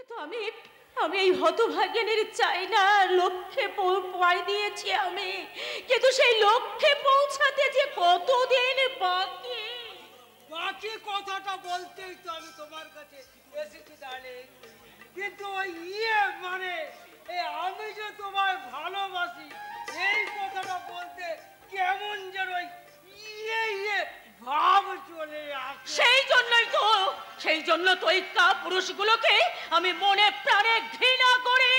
কিন্তু আমি আমি এই হতভাগ্যের চাই না, লক্ষ্যে পাড়ি দিয়েছি আমি, কিন্তু সেই লক্ষ্যে পৌঁছাতে যে কতদিন বাকি। বাকি কথাটা বলতেই তো আমি তোমার কাছে এসেছি ডার্লিং, কিন্তু ওই মানে আমি যে তোমায় ভালোবাসি এই কথাটা বলতে কেমন যেন ভাব চলে আসে। সেই জন্য তো এই পুরুষগুলোকে আমি মনে প্রাণে ঘৃণা করি।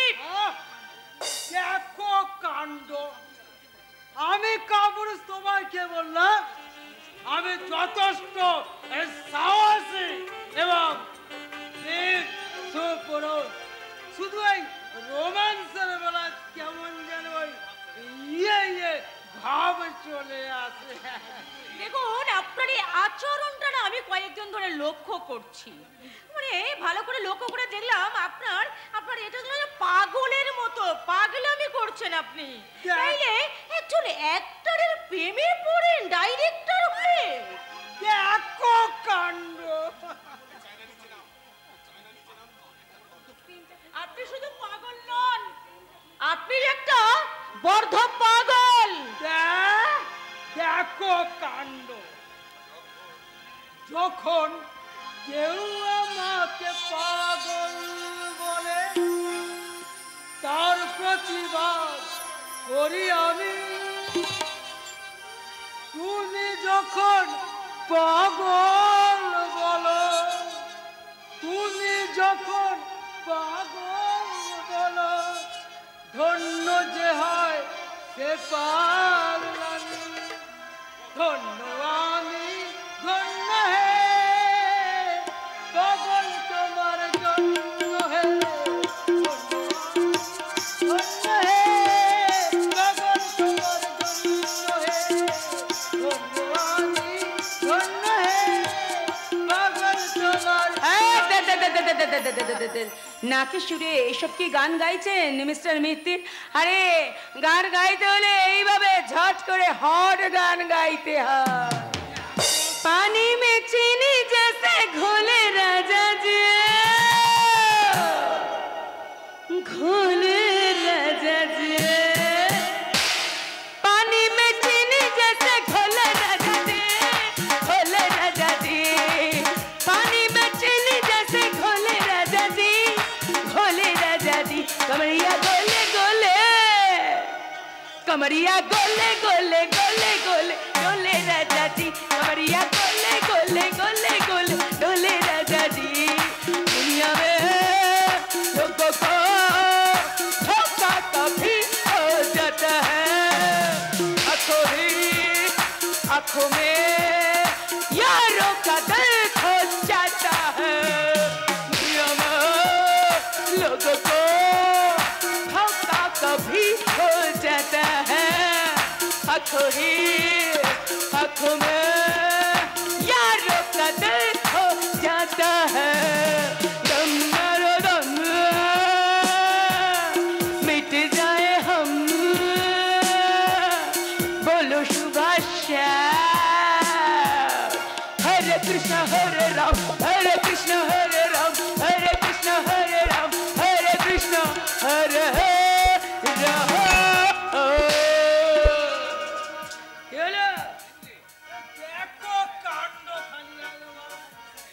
দেখো কাণ্ড, আমি কাপুরুষ তোমায় কে বললাম? আমি যথেষ্ট সাহসী এবং শুধু এই রোম্যান্সের বেলা কেমন যেন ওই ভাব চলে আসে। দেখুন, আপনার এই আচরণটা না আমি কয়েকদিন ধরে লক্ষ্য করছি, মানে ভালো করে লক্ষ্য করে দেখলাম আপনার এটা পাগলের মতো পাগলামি করছেন আপনি। তাইলে একজন অ্যাক্টরের প্রেমে পড়েন ডাইরেক্টর হয়ে? দেখো কাণ্ড, আপনি শুধু পাগল নন, আপনি একটা বর্ধ পাগল। দেখো কাণ্ড, যখন কেউ আমাকে পাগল বলে তার প্রতিবাদ করি আমি। তুমি যখন পাগল বলো, তুমি যখন পাগল বলো, ধন্য যে হয় সে পাগলামি। ধন্য আমি, ধন্য হে পাগল তোমার জন্য হে, ধন্য হে পাগল তোমার জন্য হে, ধন্য আমি, ধন্য হে পাগল তোমার। নাকি সুরে এসব কি গান গাইছেন মিস্টার মিত্তি? আরে গান গাইতে হলে এইভাবে ঝট করে হট গান গাইতে হয়। পানি মে চিনি জैसे ঘোলে রাজা জি, ঘোলে রাজা জি, पानी में चीनी जैसे घोले राजा जी, घोले राजा जी, पानी में चीनी जैसे घोले राजा जी, घोले राजा जी। कमरिया गोले गोले, कमरिया गोले गोले गोले गोले डोले राजा जी, कमरिया गोले गोले गोले गोले डोले राजा जी। दुनिया में लोगों को धोखा कभी हो जाता है, आंखों में यारों का दर्द हो जाता है। दुनिया में लोगों को धोखा कभी हो जाता है, आंखों में यारों का दर्द हो जाता है। दम मारो दम, मिट जाए हम, बोलो सुभाष। हरे कृष्ण हरे राम, हरे कृष्ण हरे राम, हरे कृष्ण हरे राम, हरे कृष्ण हरे राम।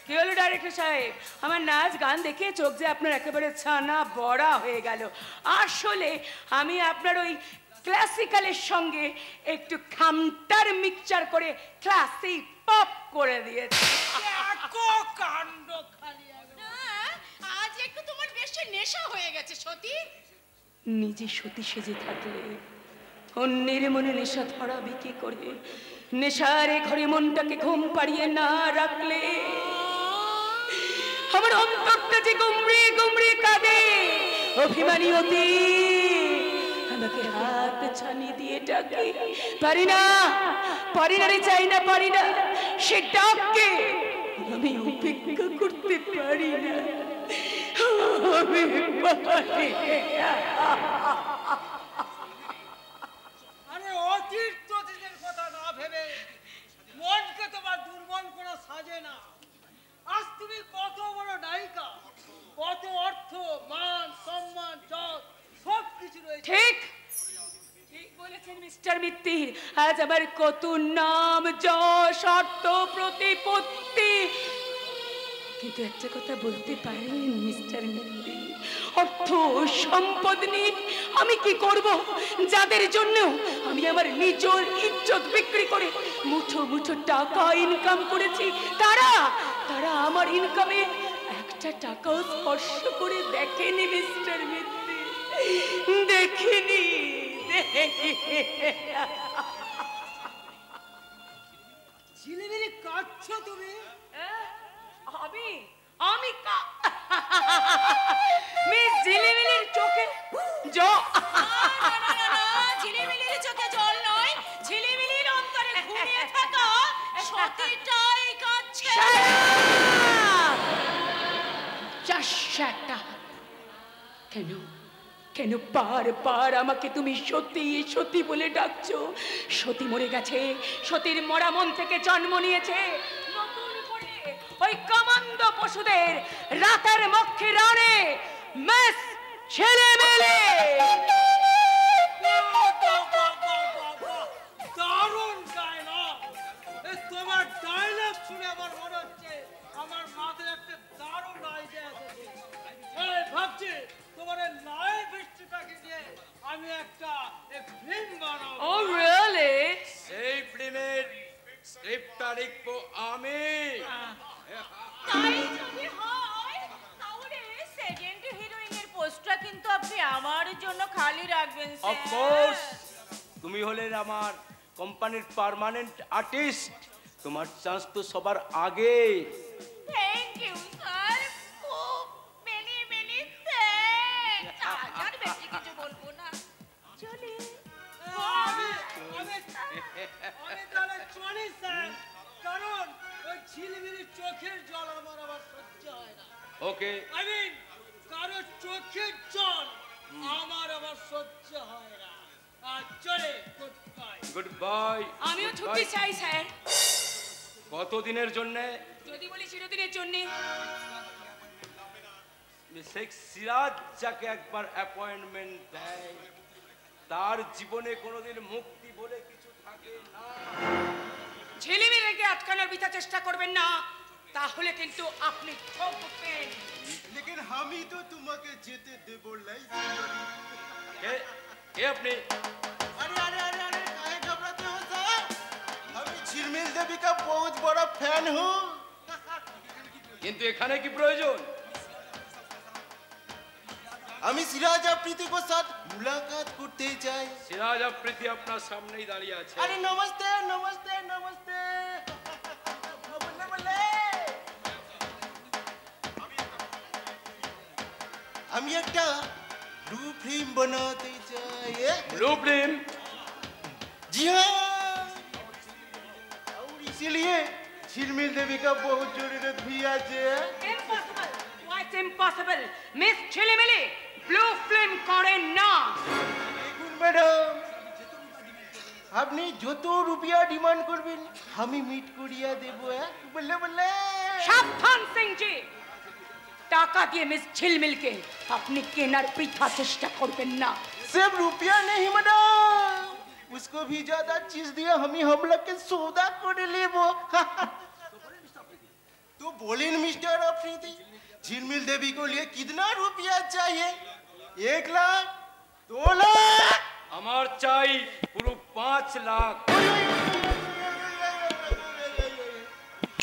কি হলো ডাইরেক্টর সাহেব, আমার নাচ গান দেখে চোখ যে আপনার একেবারে ছানা বড়া হয়ে গেল। আসলে আমি আপনার ওই ক্লাসিক্যালের সঙ্গে একটু খামটার মিক্সচার করে ক্লাসিক পপ করে দিয়েছি। আজ একটু তোমার বেশি নেশা হয়ে গেছে সতী। নিজে সতী সেজে থাকলে অন্যের মনে নেশা ধরাবে কি করে? নেশারে ঘরে মনটাকে ঘুম পাড়িয়ে না রাখলে আমার অন্তরটা যে গুমড়ে গুমড়ে কাঁদে। অভিমানী অতি আমাকে হাত ছানি দিয়ে ডাকে, পারি না রে, চাই না, পারি না, সে ডাকে আমি উপেক্ষা করতে পারি না, আমি পারি না। আরে অতীত অতীতের কথা না ভেবে মনকে তোমার দুর্বল করা সাজে না। আজ তুমি কত বড় নায়িকা, কত অর্থ মান সম্মান যশ সব কিছু রয়েছে। ঠিক ঠিক বলেছেন মিস্টার মিত্তির। আজ আমার কত নাম যশ অর্থ প্রতিপত্তি, কিন্তু একটা কথা বলতে পারেন মিস্টার মিত্তির, অর্থ সম্পদ নিয়ে আমি কি করব? যাদের জন্য আমি আমার নিজের ইজ্জত বিক্রি করে মুঠো মুঠো টাকা ইনকাম করেছি, তারা তারা আমার ইনকামে একটা টাকাও স্পর্শ করে দেখেনি মিস্টার মিত্তির, দেখেনি। ঝিলিমিলি কাঁদছো তুমি? আমি আমি মিস ঝিলিমিলির চোখে ঝিলিমিলির চোখে জল নয়, ঝিলিমিলির অন্তরে ঘুমিয়ে থাকা সতীটাই কাঁদছে। কেন কেন বারবার আমাকে তুমি সতী সতী বলে ডাকছো? সতী মরে গেছে, সতীর মরা মন থেকে জন্ম নিয়েছে নতুন করে ওই কামান্দ পশুদের রাতের মক্ষী রানে মিস ঝিলিমিলি। দারুণ ডায়লগ! তোমার ডায়লগ শুনে আমার মনে হচ্ছে আমার মাথায় একটা দারুণ আইডিয়া এসেছে। ভাবছি তোমার লাইভ হিস্ট্রিটাকে নিয়ে আমি একটা ফিল্ম বানাবো। ও রিয়েলি? সেই ফিল্মের স্ক্রিপ্টটা লিখবো আমি। তাই যদি হয় তাহলে সেকেন্ড হিরোইনের পোস্টটা কিন্তু আপনি আমার জন্য খালি রাখবেন স্যার। অফ কোর্স, তুমি হলে আমার কোম্পানির পার্মানেন্ট আর্টিস্ট, তোমার চান্স তো সবার আগে। থ্যাংক ইউ স্যার, খুব মেনি মেনি থ্যাঙ্কস। আর বেশি কিছু বলবো না, চলে। আমি তাহলে চলি স্যার, কারণ ওই ঝিলিমিলির চোখের জল আমার আবার সহ্য হয় না। ওকে, I mean, কারো চোখের জল আমার আবার সহ্য হয় না। আর চলে, গুড বাই। Good bye. আমিও ছুটি চাই স্যার। কতদিনের জন্য? যদি বলি চিরদিনের জন্য। শেখ সিরাজ যাকে একবার অ্যাপয়েন্টমেন্ট দেয় তার জীবনে কোনোদিন মুক্তি বলে কিছু থাকে না। ঝিলিমিলিকে আটকানোর বিটা চেষ্টা করবেন না, তাহলে কিন্তু আপনি ঠকবেন। लेकिन हम ही तो तुम्हें जेते देबो लाई। কে আপনি? अरे अरे अरे अरे काहे घबराते हो साहब? हम झिलमिल देवी का बहुत बड़ा फैन हूँ। কিন্তু এখানে কি প্রয়োজন? আমি সিরাজ আফ্রিদি को साथ मुलाकात करते चाই। সিরাজ আফ্রিদি আপনার সামনেই দাঁড়িয়ে আছে। अरे नमस्ते नमस्ते नमस्ते। बोले बोले। আমি একটা ব্লু ফিল্ম বানাতে চাই। Blue film? जी हाँ, और इसीलिए झिलमिल देवी का बहुत जरूरत भी आज है। Impossible, what impossible? Miss Jhilimili blue film করেন না। দেখুন ম্যাডাম, আপনি যত রুপিয়া ডিমান্ড করবেন আমি মিট করিয়া দেব। বললে বললে সাবধান সিংজি, টাকা দিয়ে মিস ঝিলমিলকে আপনি কেনার বৃথা চেষ্টা করবেন না। सिर्फ रुपया नहीं मैडम, उसको भी ज्यादा चीज दिया हम लोग के सौदा कर लेबो। तो बोलिन मिस्टर अफरीदी, झिलमिल देवी को लिए कितना रुपया चाहिए? 1 लाख, 2 लाख? আমার চাই পুরো 5 লাখ।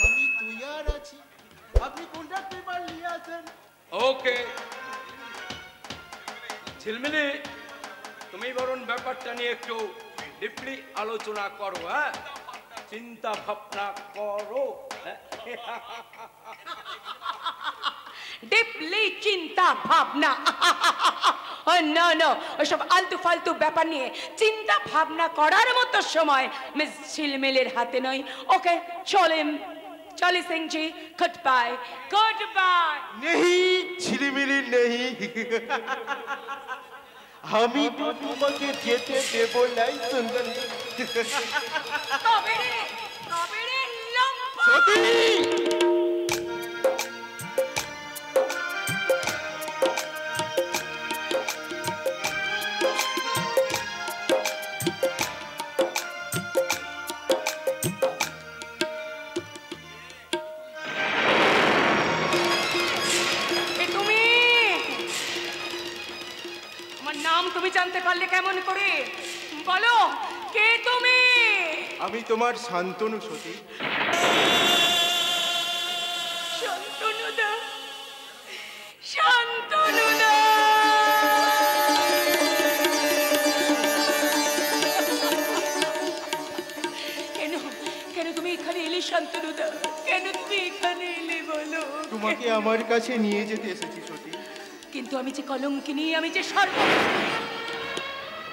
আমি তৈয়ার আছি, আপনি কন্ট্রাক্ট পেপার নিয়ে আসেন। ওকে ঝিলমিলি, তুমি বরং ব্যাপারটা নিয়ে একটু ডিপলি আলোচনা করো। হ্যাঁ, চিন্তা ভাবনা করো। ডিপলি চিন্তা ভাবনা? না না, ওসব আলতু ফালতু ব্যাপার নিয়ে চিন্তা ভাবনা করার মতো সময় মিস ঝিলমিলের হাতে নয়। ওকে চলেন, চলে সিংজি, গুড বাই গুড বাই। नहीं झिलमिली नहीं, আমি তো তোমাকে যেতে দেব নাই সুন্দরী। তবে রে লম্বা সতী তুমি জানতে পারলে কেমন করে? বলো, কে তুমি? আমি তোমার শান্তনু সতী। শান্তনুদা, শান্তনুদা। কেন কেন তুমি এখানে এলে শান্তনুদা? কেন তুমি এখানে এলে বলো? তোমাকে আমার কাছে নিয়ে যেতে এসেছি সতী। কিন্তু আমি যে কলঙ্কিনী, আমি যে সর্ব,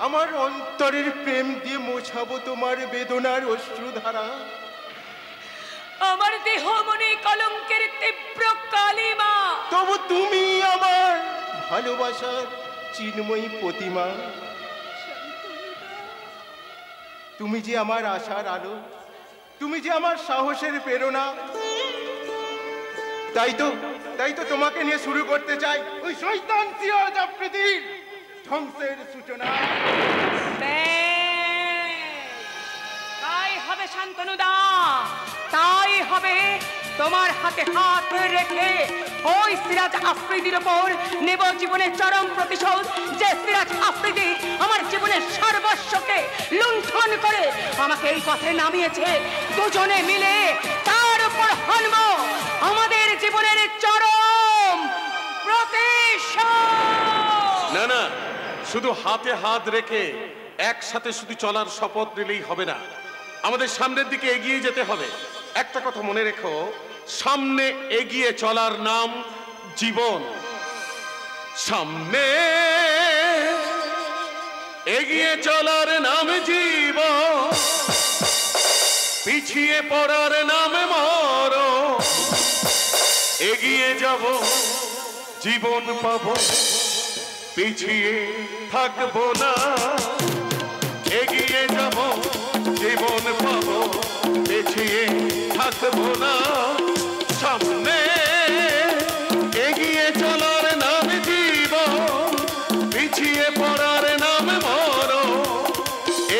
আমার অন্তরের প্রেম দিয়ে মোছাবো তোমার বেদনার অশ্রুধারা। আমার দেহ মনে কলঙ্কের তীব্র কালিমা। তবু তুমি আমার ভালোবাসার চিন্ময়ী প্রতিমা। তুমি যে আমার আশার আলো, তুমি যে আমার সাহসের প্রেরণা। তাই তো তোমাকে নিয়ে শুরু করতে চাই ওই শয়তান সিরাজ আফ্রিদির ধ্বংসের সূচনা। তাই হবে শান্তনুদা, তাই হবে। তোমার হাতে হাত রেখে ওই সিরাজ আফ্রিদির ওপর নেব জীবনের চরম প্রতিশোধ। যে সিরাজ আফ্রিদি আমার জীবনের সর্বস্বকে লুণ্ঠন করে আমাকে এই পথে নামিয়েছে, দুজনে মিলে তার উপর হানব আমাদের জীবনের চরম প্রতিশোধ। না না, শুধু হাতে হাত রেখে একসাথে শুধু চলার শপথ নিলেই হবে না, আমাদের সামনের দিকে এগিয়ে যেতে হবে। একটা কথা মনে রেখো, সামনে এগিয়ে চলার নাম জীবন। সামনে এগিয়ে চলার নাম জীবন, পিছিয়ে পড়ার নাম মরণ। এগিয়ে যাব জীবন পাবো, পিছিয়ে থাকবো না। এগিয়ে যাব জীবন পাবো, পিছিয়ে থাকবো না। সামনে এগিয়ে চলার নাম জীবন, পিছিয়ে পড়ার নাম মরণ।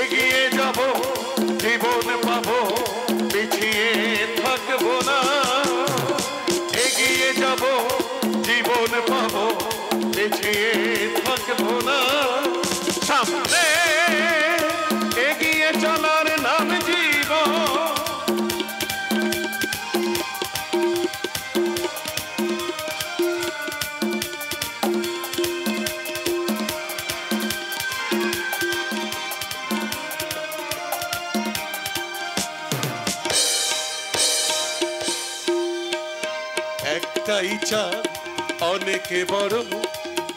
এগিয়ে যাব জীবন পাবো, পিছিয়ে থাকবো না। এগিয়ে যাব জীবন পাবো, পিছিয়ে থাকবো না। সামনে এগিয়ে চলার নাম জীবন। একটাই চাঁদ অনেকে বড়,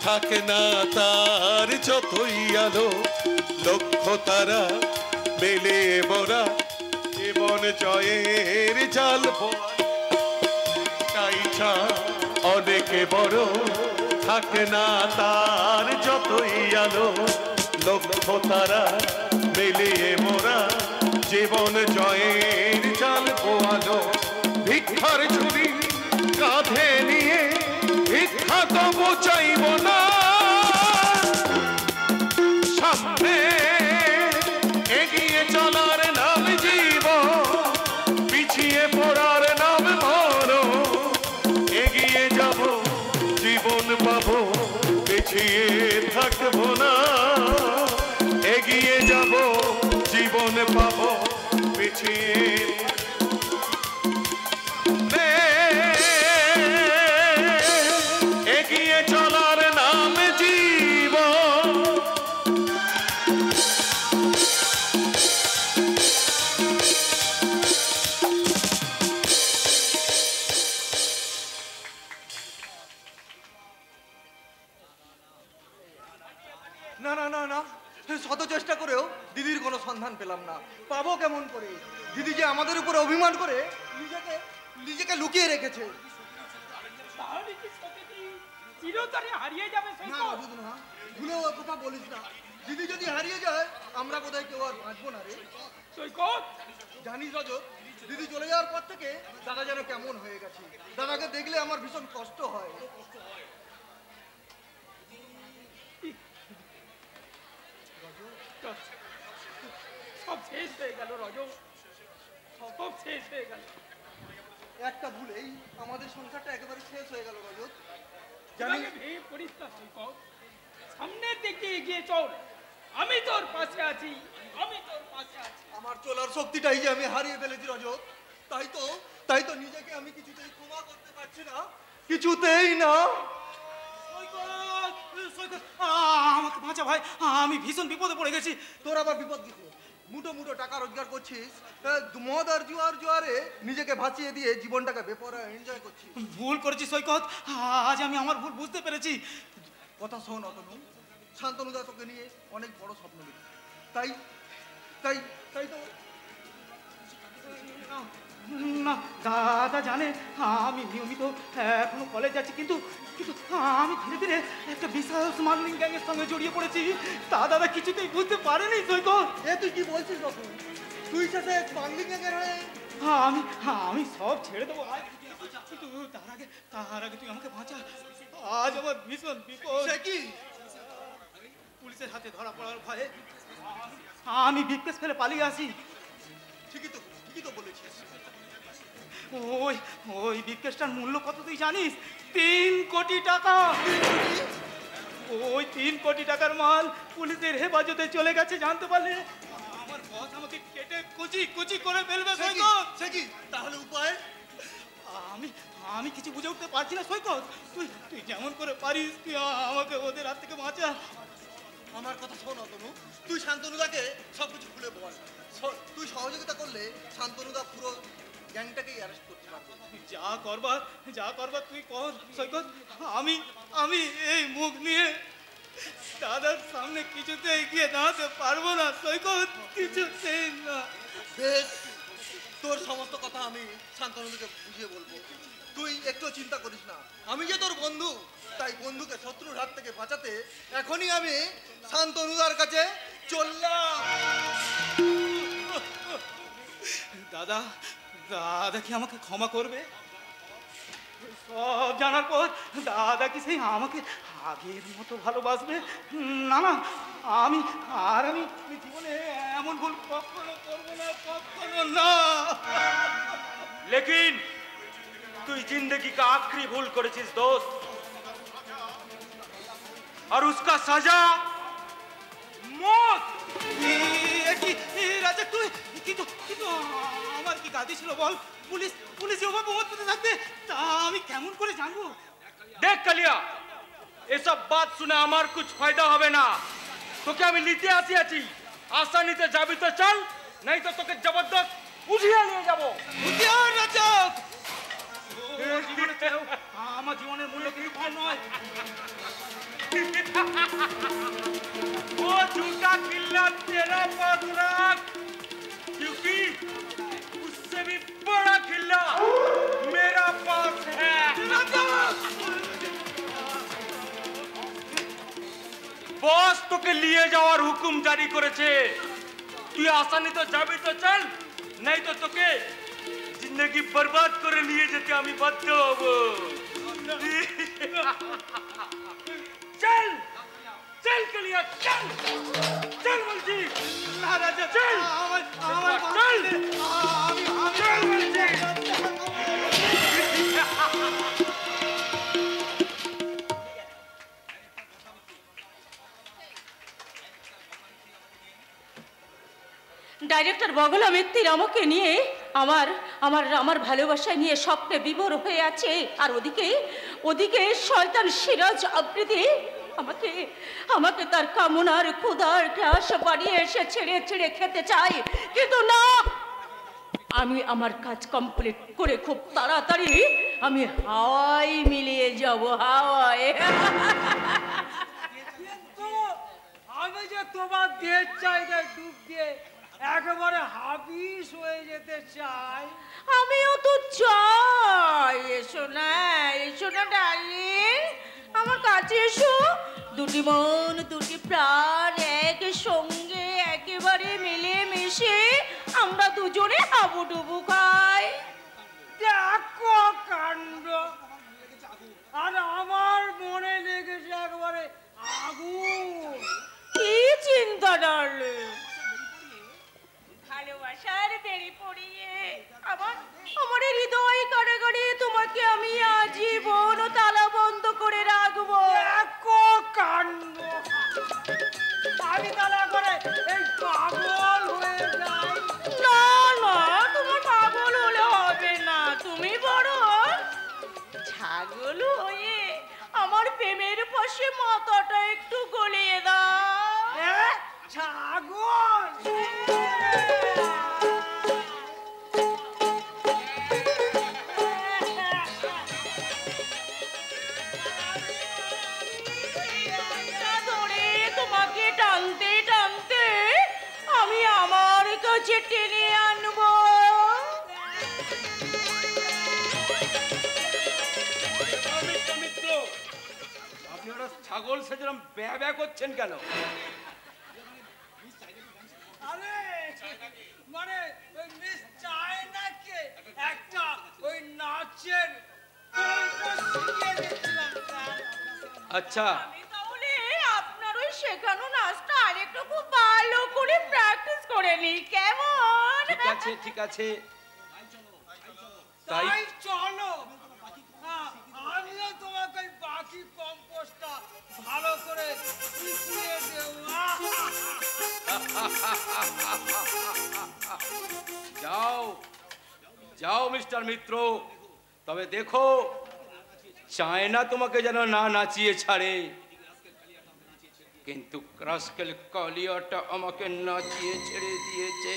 থাকে না তার যতই আলো। লক্ষ তারা মেলে বরা, জীবন জয়ের জাল। একটাই চাঁদ অনেকে বড়, থাকে না তার যতই আলো। লক্ষ তারা মেলে মোরা, জীবন জয়ের জাল পোয়ালো। ভিক্ষার ঝুড়ি কাঁধে নিয়ে ভিক্ষা তবু চাইব না। সামনে এগিয়ে চলার নাম জীবন, পিছিয়ে পড়ার নাম মরণ। এগিয়ে যাব জীবন পাবো, পিছিয়ে থাকবো না। এগিয়ে যাব জীবন পাবো, পিছিয়ে এগিয়ে চলার নাম জীবন। না না না না, শত চেষ্টা করেও দিদির কোনো সন্ধান পেলাম না। পাবো কেমন করে? দিদি যে আমাদের উপরে অভিমান করে নিজেকে নিজেকে লুকিয়ে রেখেছে। তাহলে কি সত্যি চিরতরে হারিয়ে যাবে না সৈকত? রাজু না, ভুলেও ও কথা বলিস না। দিদি যদি হারিয়ে যায় আমরা বোধহয় কেউ আর বাঁচবো না রে। সৈকত, জানিস রজত, দিদি চলে যাওয়ার পর থেকে দাদা যেন কেমন হয়ে গেছে। দাদাকে দেখলে আমার ভীষণ কষ্ট হয়। সব শেষ হয়ে গেল রজ, সব শেষ হয়ে গেল। একটা ভুলেই আমাদের সংসারটা একেবারে শেষ হয়ে গেল রজত। জানি ভেঙে পড়িস না সৈকত, সামনের দিকে এগিয়ে চল, আমি তোর পাশে আছি, আমি তোর পাশে আছি। আমার চলার শক্তিটাই যে আমি হারিয়ে ফেলেছি রজত, তাই তো নিজেকে আমি কিছুতেই ক্ষমা করতে পারছি না, কিছুতেই না। আমাকে বাঁচা ভাই, আমি ভীষণ বিপদে পড়ে গেছি। তোর আবার বিপদ কিছু? মুঠো মুঠো টাকা রোজগার করছিস, মদ আর জোয়ারে নিজেকে ভাসিয়ে দিয়ে জীবনটাকে বেপরা এনজয় করছিস। ভুল করেছি সৈকত, আজ আমি আমার ভুল বুঝতে পেরেছি। কথা শোন অতনু, শান্তনুদা তোকে নিয়ে অনেক বড় স্বপ্ন দেখি, তাই তাই তাই তো না, দাদা জানে আমি নিয়মিত এখনো কলেজ যাচ্ছি, কিন্তু কিন্তু আমি ধীরে ধীরে একটা বিশাল স্মাগলিং গ্যাংয়ের সঙ্গে জড়িয়ে পড়েছি। তা দাদা কিছুতেই বুঝতে পারেনি সৈকত। তুই কি বলছিস রতন? তুই শেষে বাংলি গ্যাংয়ের হয়ে? আমি সব ছেড়ে দেবো আজ, কিন্তু তার আগে তুই আমাকে বাঁচা। আজ আমার ভীষণ বিপদ। সে কি? পুলিশের হাতে ধরা পড়ার ভয়ে আমি বিকেশ ফেলে পালিয়ে আসি। ঠিকই তো বলেছিস। ওই বিকেশটার মূল্য কত তুই জানিস? 3 কোটি টাকা। ওই 3 কোটি টাকার মাল পুলিশের হেফাজতে চলে গেছে, জানতে পারলে আমার বস আমাকে কেটে কুচি করে ফেলবে সৈকত। সে কি? তাহলে উপায়? আমি কিছু বুঝে উঠতে পারছি না সৈকত। তুই যেমন করে পারিস তুই আমাকে ওদের হাত থেকে বাঁচা। আমার কথা শোন অতনু, তুই শান্তনুদাকে সবকিছু খুলে বল। তুই সহযোগিতা করলে শান্তনুদা পুরো গ্যাংটাকেই অ্যারেস্ট করতে পারবে। যা করবার তুই কর সৈকত। আমি এই মুখ নিয়ে দাদার সামনে কিছুতে এগিয়ে দাঁড়াতে পারবো না সৈকত, কিছুতেই না। বেশ, তোর সমস্ত কথা আমি শান্তনুদাকে বুঝিয়ে বলবো, তুই একটু চিন্তা করিস না। আমি যে তোর বন্ধু, তাই বন্ধুকে শত্রুর হাত থেকে বাঁচাতে এখনই আমি শান্তনুদার কাছে চললাম। দাদা কি আমাকে ক্ষমা করবে? সব জানার পর দাদা কি সেই আমাকে আগের মতো ভালোবাসবে? না, আমি জীবনে এমন ভুল কখনো করবো না, কখনো না। लेकिन তুই जिंदगी का आखिरी भूल করেছিস दोस्त, और उसका सजा मौत। রাজা তুই কিন্তু আমার কি গাদি ছিল বল? পুলিশ ওভাবে মত পেতে থাকবে, তা আমি কেমন করে জানবো? দেখ কালিয়া, এসব বাত শুনে আমার কুछ ফায়দা হবে না। তোকে আমি নিতে আসিয়াছি, আসানিতে যাবি তো চল, নাই তো তোকে জবরদস্ত উঠিয়ে নিয়ে যাবো। রাজা আমার জীবনের মূল্য কিন্তু কম নয়। वो झूठा किल्ला तेरा पास रख, क्योंकि उससे भी बड़ा किल्ला मेरा पास है। বস তোকে নিয়ে যাওয়ার হুকুম জারি করেছে, তুই আসানি তো যাবি তো চল, নাই তো তোকে জিন্দগি বরবাদ করে নিয়ে যেতে আমি বাধ্য হব। চল চল কলিয়া, চল চল বলছি। না রাজা চল আমার চল চল বলছি। ডাইরেক্টর বগলা মিত্তির আমাকে নিয়ে আমার ভালোবাসা নিয়ে স্বপ্নে বিভোর হয়ে আছে, আর ওদিকে শয়তান সিরাজ আফ্রিদি আমাকে তার কামনার ক্ষুধার গ্রাস বাড়িয়ে এসে ছেড়ে খেতে চাই, কিন্তু না, আমি আমার কাজ কমপ্লিট করে খুব তাড়াতাড়ি আমি হাওয়ায় মিলিয়ে যাব, হাওয়ায়। কিন্তু আমি যে তোমার দেহের চাহিদায় ডুব দিয়ে একেবারে হাবিস হয়ে যেতে চাই। আমিও তো চাই। এসো না ডার্লিং, আমার কাছে এসো। দুটি মন দুটি প্রাণ একসঙ্গে একেবারে মিলে মিশে আমরা দুজনে হাবুডুবু খাই। দেখো কাণ্ড, আর আমার মনে লেগেছে একবারে আগুন। কি চিন্তা ডার্লিং? ভালোবাসার দেরি পড়িয়ে আমার হৃদয় কারাগারে তোমাকে আমি আজীবন তালা বন্ধ করে রাখবো। দেখো কাণ্ড। মাথাটা একটু গলিয়ে দাও। ছাগল ধরে তোমাকে টানতে টানতে আমি আমার কাছে টেনে আনবো। মিত্র, আপনি ওরা ছাগল সেজরম ব্যা ব্যা করছেন কেন? আরে মানে ওই মিস চায়নাকে একটা ওই নাচের শিখিয়ে দিচ্ছিলাম স্যার। আচ্ছা, আমি তাহলে আপনার ওই শেখানো নাচটা আরেকটু খুব ভালো করে প্র্যাকটিস করে নিই, কেমন? ঠিক আছে ঠিক আছে, তাই তাই চলো, হ্যাঁ, আমিও তোমাকে ওই বাকি কম্পোস্টটা ভালো করে শিখিয়ে দেবো। যাও যাও মিস্টার মিত্র, তবে দেখো চায়না তোমাকে যেন না নাচিয়ে ছাড়ে। কিন্তু ক্রাসকেল কালিয়াটা আমাকে নাচিয়ে ছেড়ে দিয়েছে,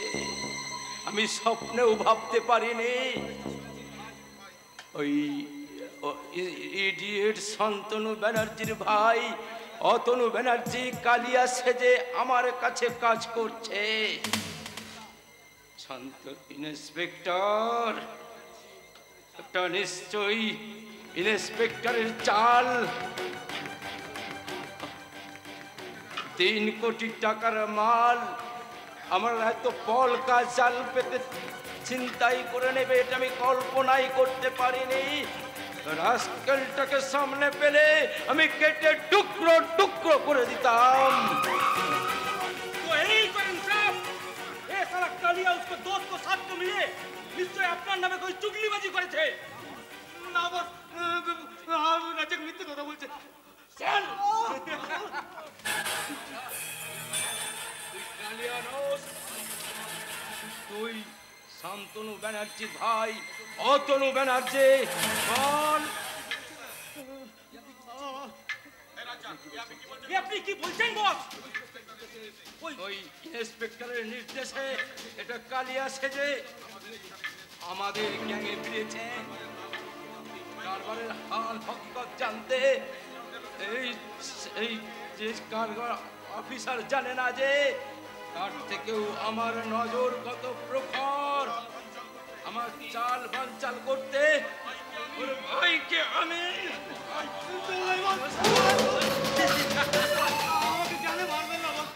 আমি স্বপ্নেও ভাবতে পারিনি। ওই ইডিয়েট শান্তনু ব্যানার্জির ভাই অতনু ব্যানার্জি কালিয়া সেজে আমার কাছে কাজ করছে। শান্ত ইন্সপেক্টর, একটা নিশ্চয়ই ইন্সপেক্টরের চাল। 3 কোটি টাকার মাল আমার এত পলকা চাল পেতে চিন্তাই করে নেবে, এটা আমি কল্পনাই করতে পারিনি। রাস্কেলটাকে সামনে পেলে আমি কেটে টুকরো টুকরো করে দিতাম। तो यही तो इंसाफ, ये सारा कालिया उसके दोस्त को साथ को मिले निश्चय আপনার নামে कोई चुगलीबाजी করেছে। না বস, রাজাক মিথ্যে কথা বলছে। চল তুই শান্তনু ব্যানার্জির ভাই অতনু ব্যানার্জি, বল ये আপনি কি বলছেন বস? ওই ইন্সপেক্টরের নির্দেশে এটা কালিয়া সেজে আমাদের গ্যাংয়ে ফিরেছে। কারবারের হাল হকিকত জানতে এই এই যে কারবার অফিসার জানে না যে তার থেকেও আমার নজর কত প্রখর। আমার চাল বানচাল করতে ওর ভাইকে আমি আমাকে জানে মারবেন না বস,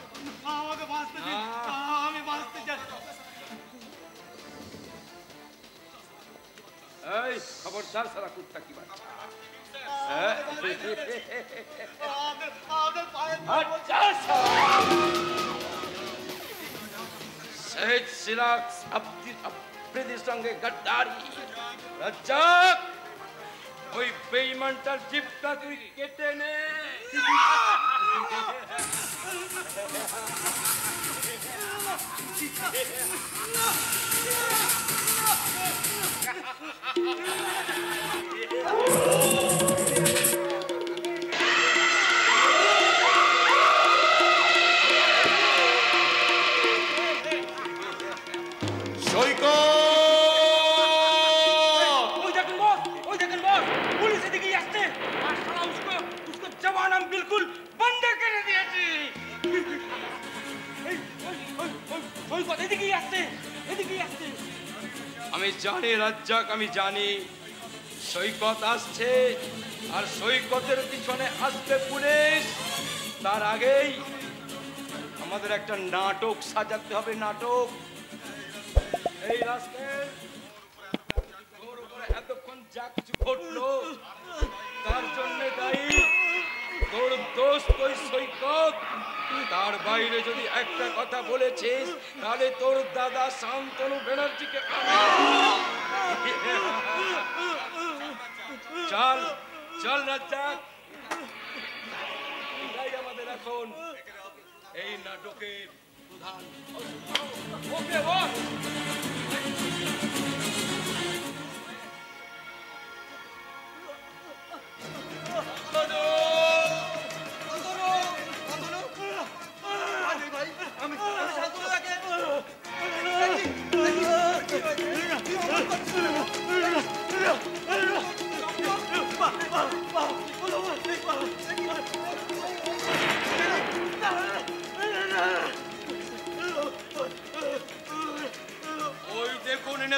আমাকে বাঁচতে দিন, আমি বাঁচতে চাই। এই খবরদার সারা কুত্তা কি বাচ্চা, আমাদের পায়ের শহীদ সিরাজ আফ্রিদির সঙ্গে গদ্দারি। রাজ্জাক, ওই বেঈমানটার জিভটা তুই কেটে নে। पुलिस एदिके আসছে আর শালা उसको जवान हम बिल्कुल बंद कर दिएছি। ওই কথা এদিকেই আসছে, এদিকেই আসছে। আমি জানি রাজ্জাক, আমি জানি সৈকত আসছে আর সৈকতের পিছনে আসবে পুলিশ। তার আগেই আমাদের একটা নাটক সাজাতে হবে, নাটক। এই রাস্তায় তোর উপরে এতক্ষণ যা কিছু ঘটলো তার জন্য দায়ী তোর দোস্ত ওই সৈকত। তার বাইরে যদি একটা কথা বলেছিস তাহলে তোর দাদা শান্তনু ব্যানার্জিকে চল চল রাজ্জাক, এটাই আমাদের এখন এই নাটকের প্রধান। ওকে বস।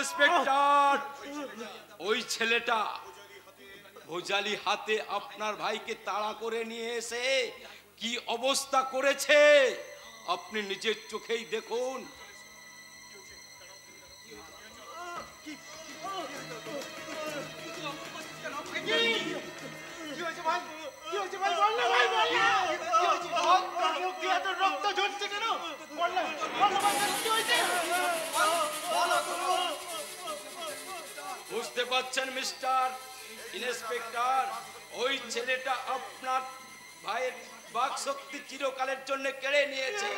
ইন্সপেক্টর, ওই ছেলেটা ভোজালি হাতে আপনার ভাইকে তাড়া করে নিয়ে এসে কি অবস্থা করেছে আপনি নিজের চোখেই দেখুন। বুঝতে পারছেন মিস্টার ইন্সপেক্টর, ওই ছেলেটা আপনার ভাইয়ের বাক শক্তি চিরকালের জন্য কেড়ে নিয়েছে।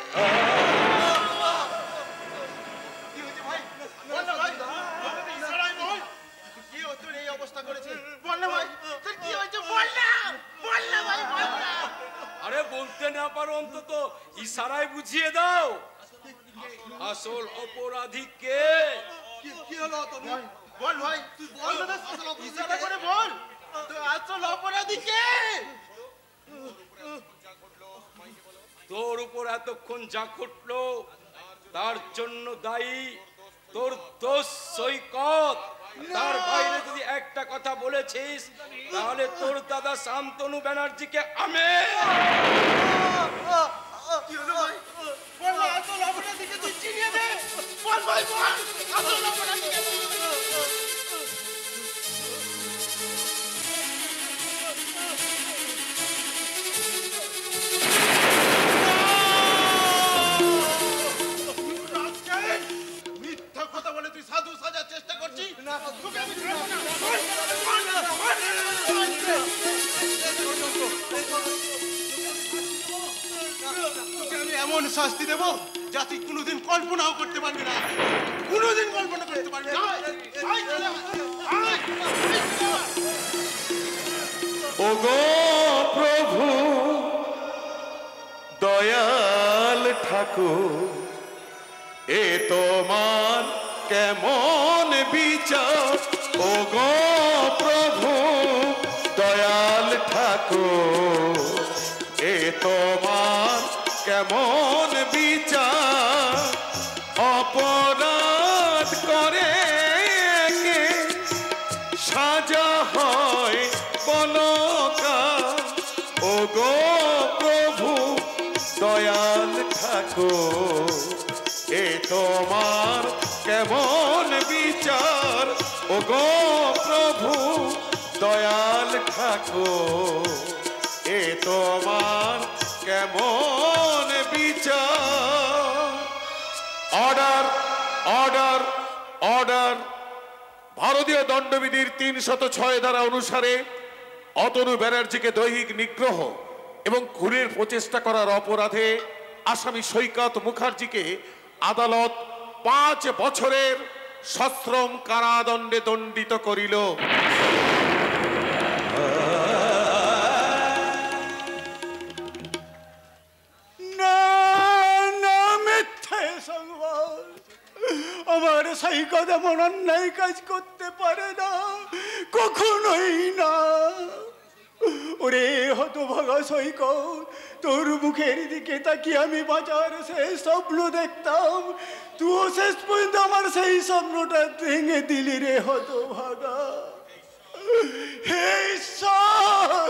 আরে বলতে না পারো অন্তত ইশারায় বুঝিয়ে দাও আসল অপরাধী কে। কি হলো তুমি বল ভাই, তুই বল না, ইশারা করে বল তো আসল অপরাধী কে। তোর উপর এতক্ষণ যা ঘটলো তার জন্য দায়ী তোর দোষ সৈকত। তার বাইরে যদি একটা কথা বলেছিস তাহলে তোর দাদা শান্তনু ব্যানার্জিকে আমি কি হলো ভাই বল না, আসল অপরাধীকে তুই চিনিয়ে দে। বল ভাই বল, আসল অপরাধীকে। মিথ্যা কথা বলে তুই সাধু সাজার চেষ্টা করছিস। তোকে আমি ছাড়বো না। তোকে আমি এমন শাস্তি দেবো যা তুই কোনোদিন কল্পনাও করতে পারবি না, কোনোদিন কল্পনা করতে পারবি না। ওগো প্রভু দয়াল ঠাকুর, এ তোমার কেমন বিচার। ওগো প্রভু দয়াল ঠাকুর, এ তোমার কেমন বিচার। অপরাধ করে কে সাজা হয় বলকার। ওগো প্রভু দয়াল ঠাকুর, এ তোমার কেমন বিচার। ওগো প্রভু দয়াল ঠাকুর, এ তোমার কেমন বিচার। Order order order. ভারতীয় দণ্ডবিধির ৩০৬ ধারা অনুসারে অতনু ব্যানার্জিকে দৈহিক নিগ্রহ এবং খুনের প্রচেষ্টা করার অপরাধে আসামি সৈকত মুখার্জিকে আদালত ৫ বছরের সশ্রম কারাদণ্ডে দণ্ডিত করিল। আমার সৈকত এমন অন্যায় কাজ করতে পারে না, কখনোই না। ওরে হতভাগা সৈকত, তোর মুখের দিকে তাকিয়ে আমি বাঁচার সেই স্বপ্ন দেখতাম, তুইও শেষ পর্যন্ত আমার সেই স্বপ্নটা ভেঙে দিলি রে হতভাগা। হে ঈশ্বর,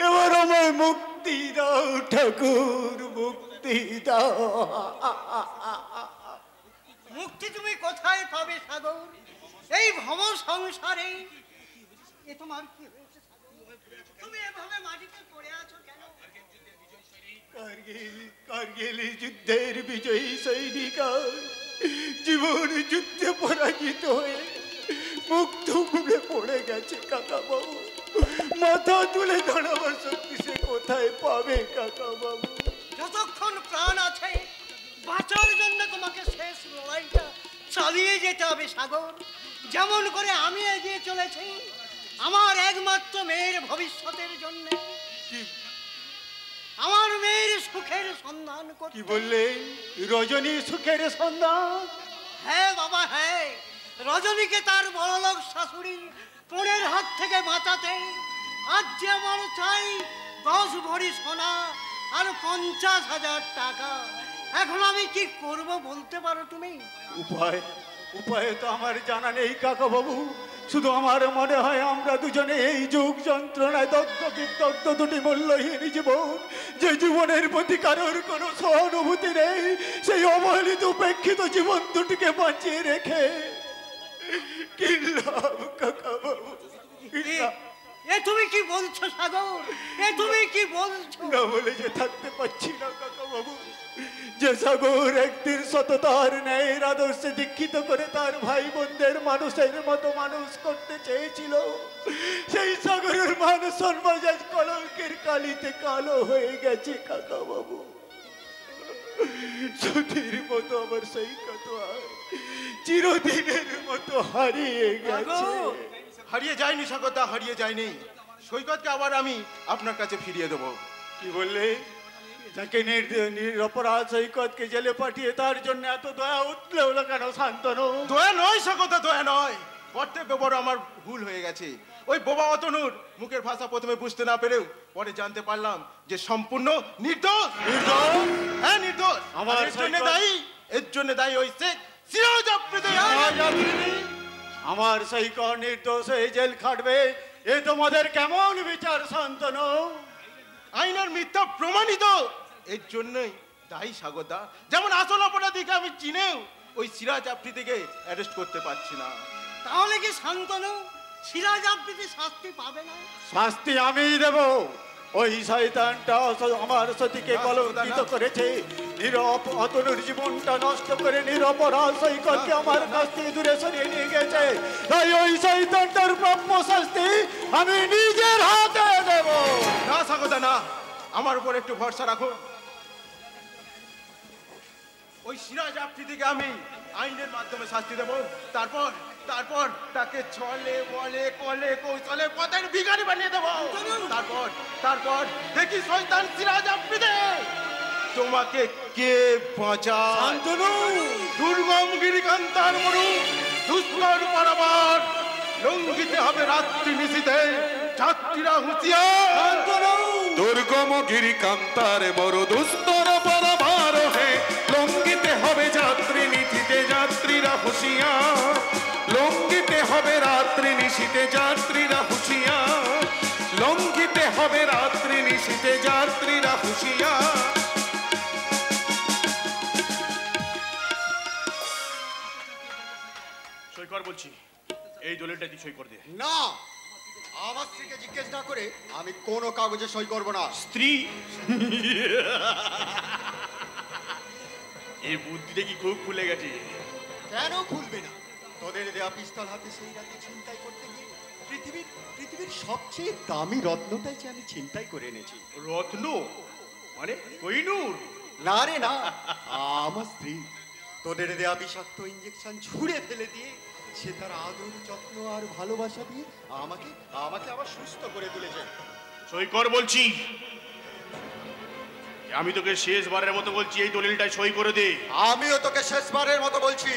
এবার আমায় মুক্তি দাও ঠাকুর, মুক্তি দাও। মুক্তি তুমি কোথায় পাবে সাগর, এই ভব সংসারে? এ তোমার কি হয়েছে সাগর? তুমি এভাবে মাটিতে পড়ে আছো কেন? কার্গিল যুদ্ধের বিজয়ী সৈনিকা জীবন যুদ্ধে পরাজিত হয়ে মুখ থুবড়ে পড়ে গেছে কাকা বাবু। মাথা তুলে দাঁড়াবার শক্তি সে কোথায় পাবে কাকা বাবু? যতক্ষণ প্রাণ আছে বাঁচার জন্য তোমাকে শেষ লড়াইটা চালিয়ে যেতে হবে সাগর। যেমন করে আমি এগিয়ে চলেছি আমার একমাত্র মেয়ের ভবিষ্যতের জন্য, আমার মেয়ের সুখের সন্ধান করতে। কি বললেন? রজনী সুখের সন্ধান? হ্যাঁ বাবা হ্যাঁ, রজনীকে তার বড়লোক শাশুড়ি পণের হাত থেকে বাঁচাতে আজ যে আমার চাই 10 ভরি সোনা আর 50,000 টাকা। এখন আমি কি করব বলতে পারো তুমি? উপায় উপায় তো আমার জানা নেই কাকা বাবু। শুধু আমার মনে হয় আমরা দুজনে এই যুগ যন্ত্রণায় দগ্ধ দুটি মূল্যহীন জীবন, যে জীবনের প্রতি কারোর কোনো সহানুভূতি নেই, সেই অবহেলিত উপেক্ষিত জীবন দুটিকে বাঁচিয়ে রেখে কি লাভ কাকা বাবু? এ তুমি কি বলছো সাগর? এ তুমি কি বলছো? না বলে যে থাকতে পারছি না কাকা বাবু। যে সাগর একদিন সততার ন্যায়ের আদর্শে দীক্ষিত করে তার ভাই বোনদের মানুষের মতো মানুষ করতে চেয়েছিল, সেই সাগরের মান সম্মান আজ কলঙ্কের কালিতে কালো হয়ে গেছে কাকা বাবু। সতীর মতো আমার সেই কথা চিরদিনের মতো হারিয়ে গেছে। হারিয়ে যায়নি স্বাগতা, হারিয়ে যায়নি। সৈকতকে আবার আমি আপনার কাছে ফিরিয়ে দেবো। কি বললে? যাকে নিরপরাধ সৈকতকে জেলে পাঠিয়ে তার জন্য এত দয়া উঠলে হলো কেন শান্তনু? দয়া নয় স্বাগতা, দয়া নয়। বটে বড় আমার ভুল হয়ে গেছে। ওই বোবা অতনুর মুখের ভাষা প্রথমে বুঝতে না পেরেও পরে জানতে পারলাম যে সম্পূর্ণ নির্দোষ। নির্দোষ? হ্যাঁ নির্দোষ। আমার এর জন্য দায়ী ওই শেখ সিরাজ আফ্রিদি। আমার সৈকত নির্দোষ হয়ে জেল খাটবে, এ তোমাদের কেমন বিচার শান্তনু? আইনের মিথ্যা প্রমাণিত, এর জন্যই দায়ী স্বাগতা। যেমন আসল অপরাধীকে আমি চিনেও ওই সিরাজ আফ্রিদিকে অ্যারেস্ট করতে পারছি না। তাহলে কি শান্তনু সিরাজ আফ্রিদি শাস্তি পাবে না? শাস্তি আমিই দেব। ওই শয়তানটা আমার সতীকে কলঙ্কিত করেছে, অতনুর জীবনটা নষ্ট করে নিরপরাধ সৈকতকে আমার কাছ থেকে দূরে সরিয়ে নিয়ে গেছে। তাই ওই শয়তানটার প্রাপ্য শাস্তি আমি নিজের হাতে দেব। না স্বাগতা না, আমার উপর একটু ভরসা রাখো। ওই সিরাজ আফ্রিদিকে আমি আইনের মাধ্যমে শাস্তি দেব। তারপর তারপর তাকে ছলে বলে কলে কৌশলে পথের ভিখারি বানিয়ে দেব। তারপর তারপর দেখি শয়তান সিরাজ আফ্রিদি তোমাকে কে বাঁচায়। শান্তনু! দুর্গম গিরিকান্তার মরু দুষ্কর পারাবার লঙ্ঘিতে হবে রাত্রি নিশীথে যাত্রীরা হুঁশিয়ার। দুর্গম গিরিকান্তার মরু দুস্তর পারাবার হে লঙ্ঘিতে হবে যাত্রী নিশীথে যাত্রীরা হুঁশিয়ার। লঙ্ঘিতে হবে রাত্রি নিশীথে যাত্রীরা হুঁশিয়ার। লঙ্ঘিতে হবে রাত্রি নিশীথে যাত্রীরা হুঁশিয়ার। সই কর বলছি, এই দলিলটা তুই সই করে দে। না, আমার স্ত্রীকে জিজ্ঞেস না করে আমি কোনো কাগজে সই করব না। স্ত্রী? এই বুদ্ধিটা কি খুব খুলে গেছে? কেন খুলবে না? তোদের দেয়া পিস্তল হাতে সেই রাতে ছিনতাই করতে গিয়ে পৃথিবীর সবচেয়ে দামি রত্নটাই যে আমি ছিনতাই করে এনেছি। রত্ন মানে কোহিনূর? না রে না, আমার স্ত্রী তোদের দেয়া বিষাক্ত ইঞ্জেকশন ছুঁড়ে ফেলে দিয়ে সে তার আদর যত্ন আর ভালোবাসা দিয়ে আমাকে আবার সুস্থ করে তুলেছে। সই কর বলছি। আমি তোকে শেষবারের মতো বলছি, এই দলিলটাই সই করে দে। আমিও তোকে শেষবারের মতো বলছি,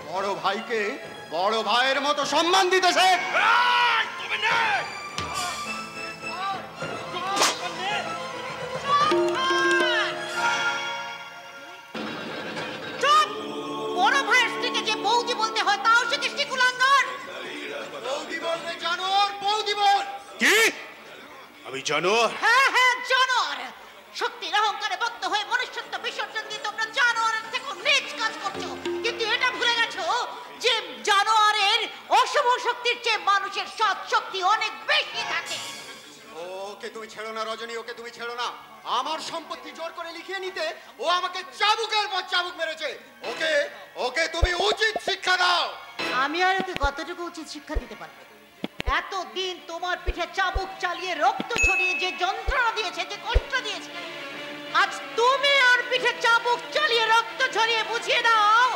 বড় ভাইকে বড় ভাইয়ের মতো সম্মান দিতে শেখ। বড় ভাইয়ের স্ত্রীকে যে বৌদি বলতে হয় তাও শিখিস নি কুলাঙ্গার? বৌদি বলবে জানোয়ার, বৌদি বল। কি? আমি জানোয়ার? হ্যাঁ হ্যাঁ জানোয়ার। শক্তির অহংকারে ভক্ত হয়ে মনুষ্যত্ব বিসর্জন দিয়ে তোমরা জানোয়ারের থেকে নিজ কাজ করছো, কিন্তু এটা ভুলে গেছো যে জানোয়ারের অশুভ শক্তির চেয়ে মানুষের সৎ শক্তি অনেক বেশি থাকে। ওকে তুমি ছেড়ো না রজনী, ওকে তুমি ছেড়ো না। আমার সম্পত্তি জোর করে লিখিয়ে নিতে ও আমাকে চাবুকের পর চাবুক মেরেছে। ওকে তুমি উচিত শিক্ষা দাও। আমি আর ওকে কতটুকু উচিত শিক্ষা দিতে পারবো? এতদিন তোমার পিঠে চাবুক চালিয়ে রক্ত ছড়িয়ে যে যন্ত্রণা দিয়েছে, যে কষ্ট দিয়েছে, আজ তুমি আর পিঠে চাবুক চালিয়ে রক্ত ছড়িয়ে বুঝিয়ে দাও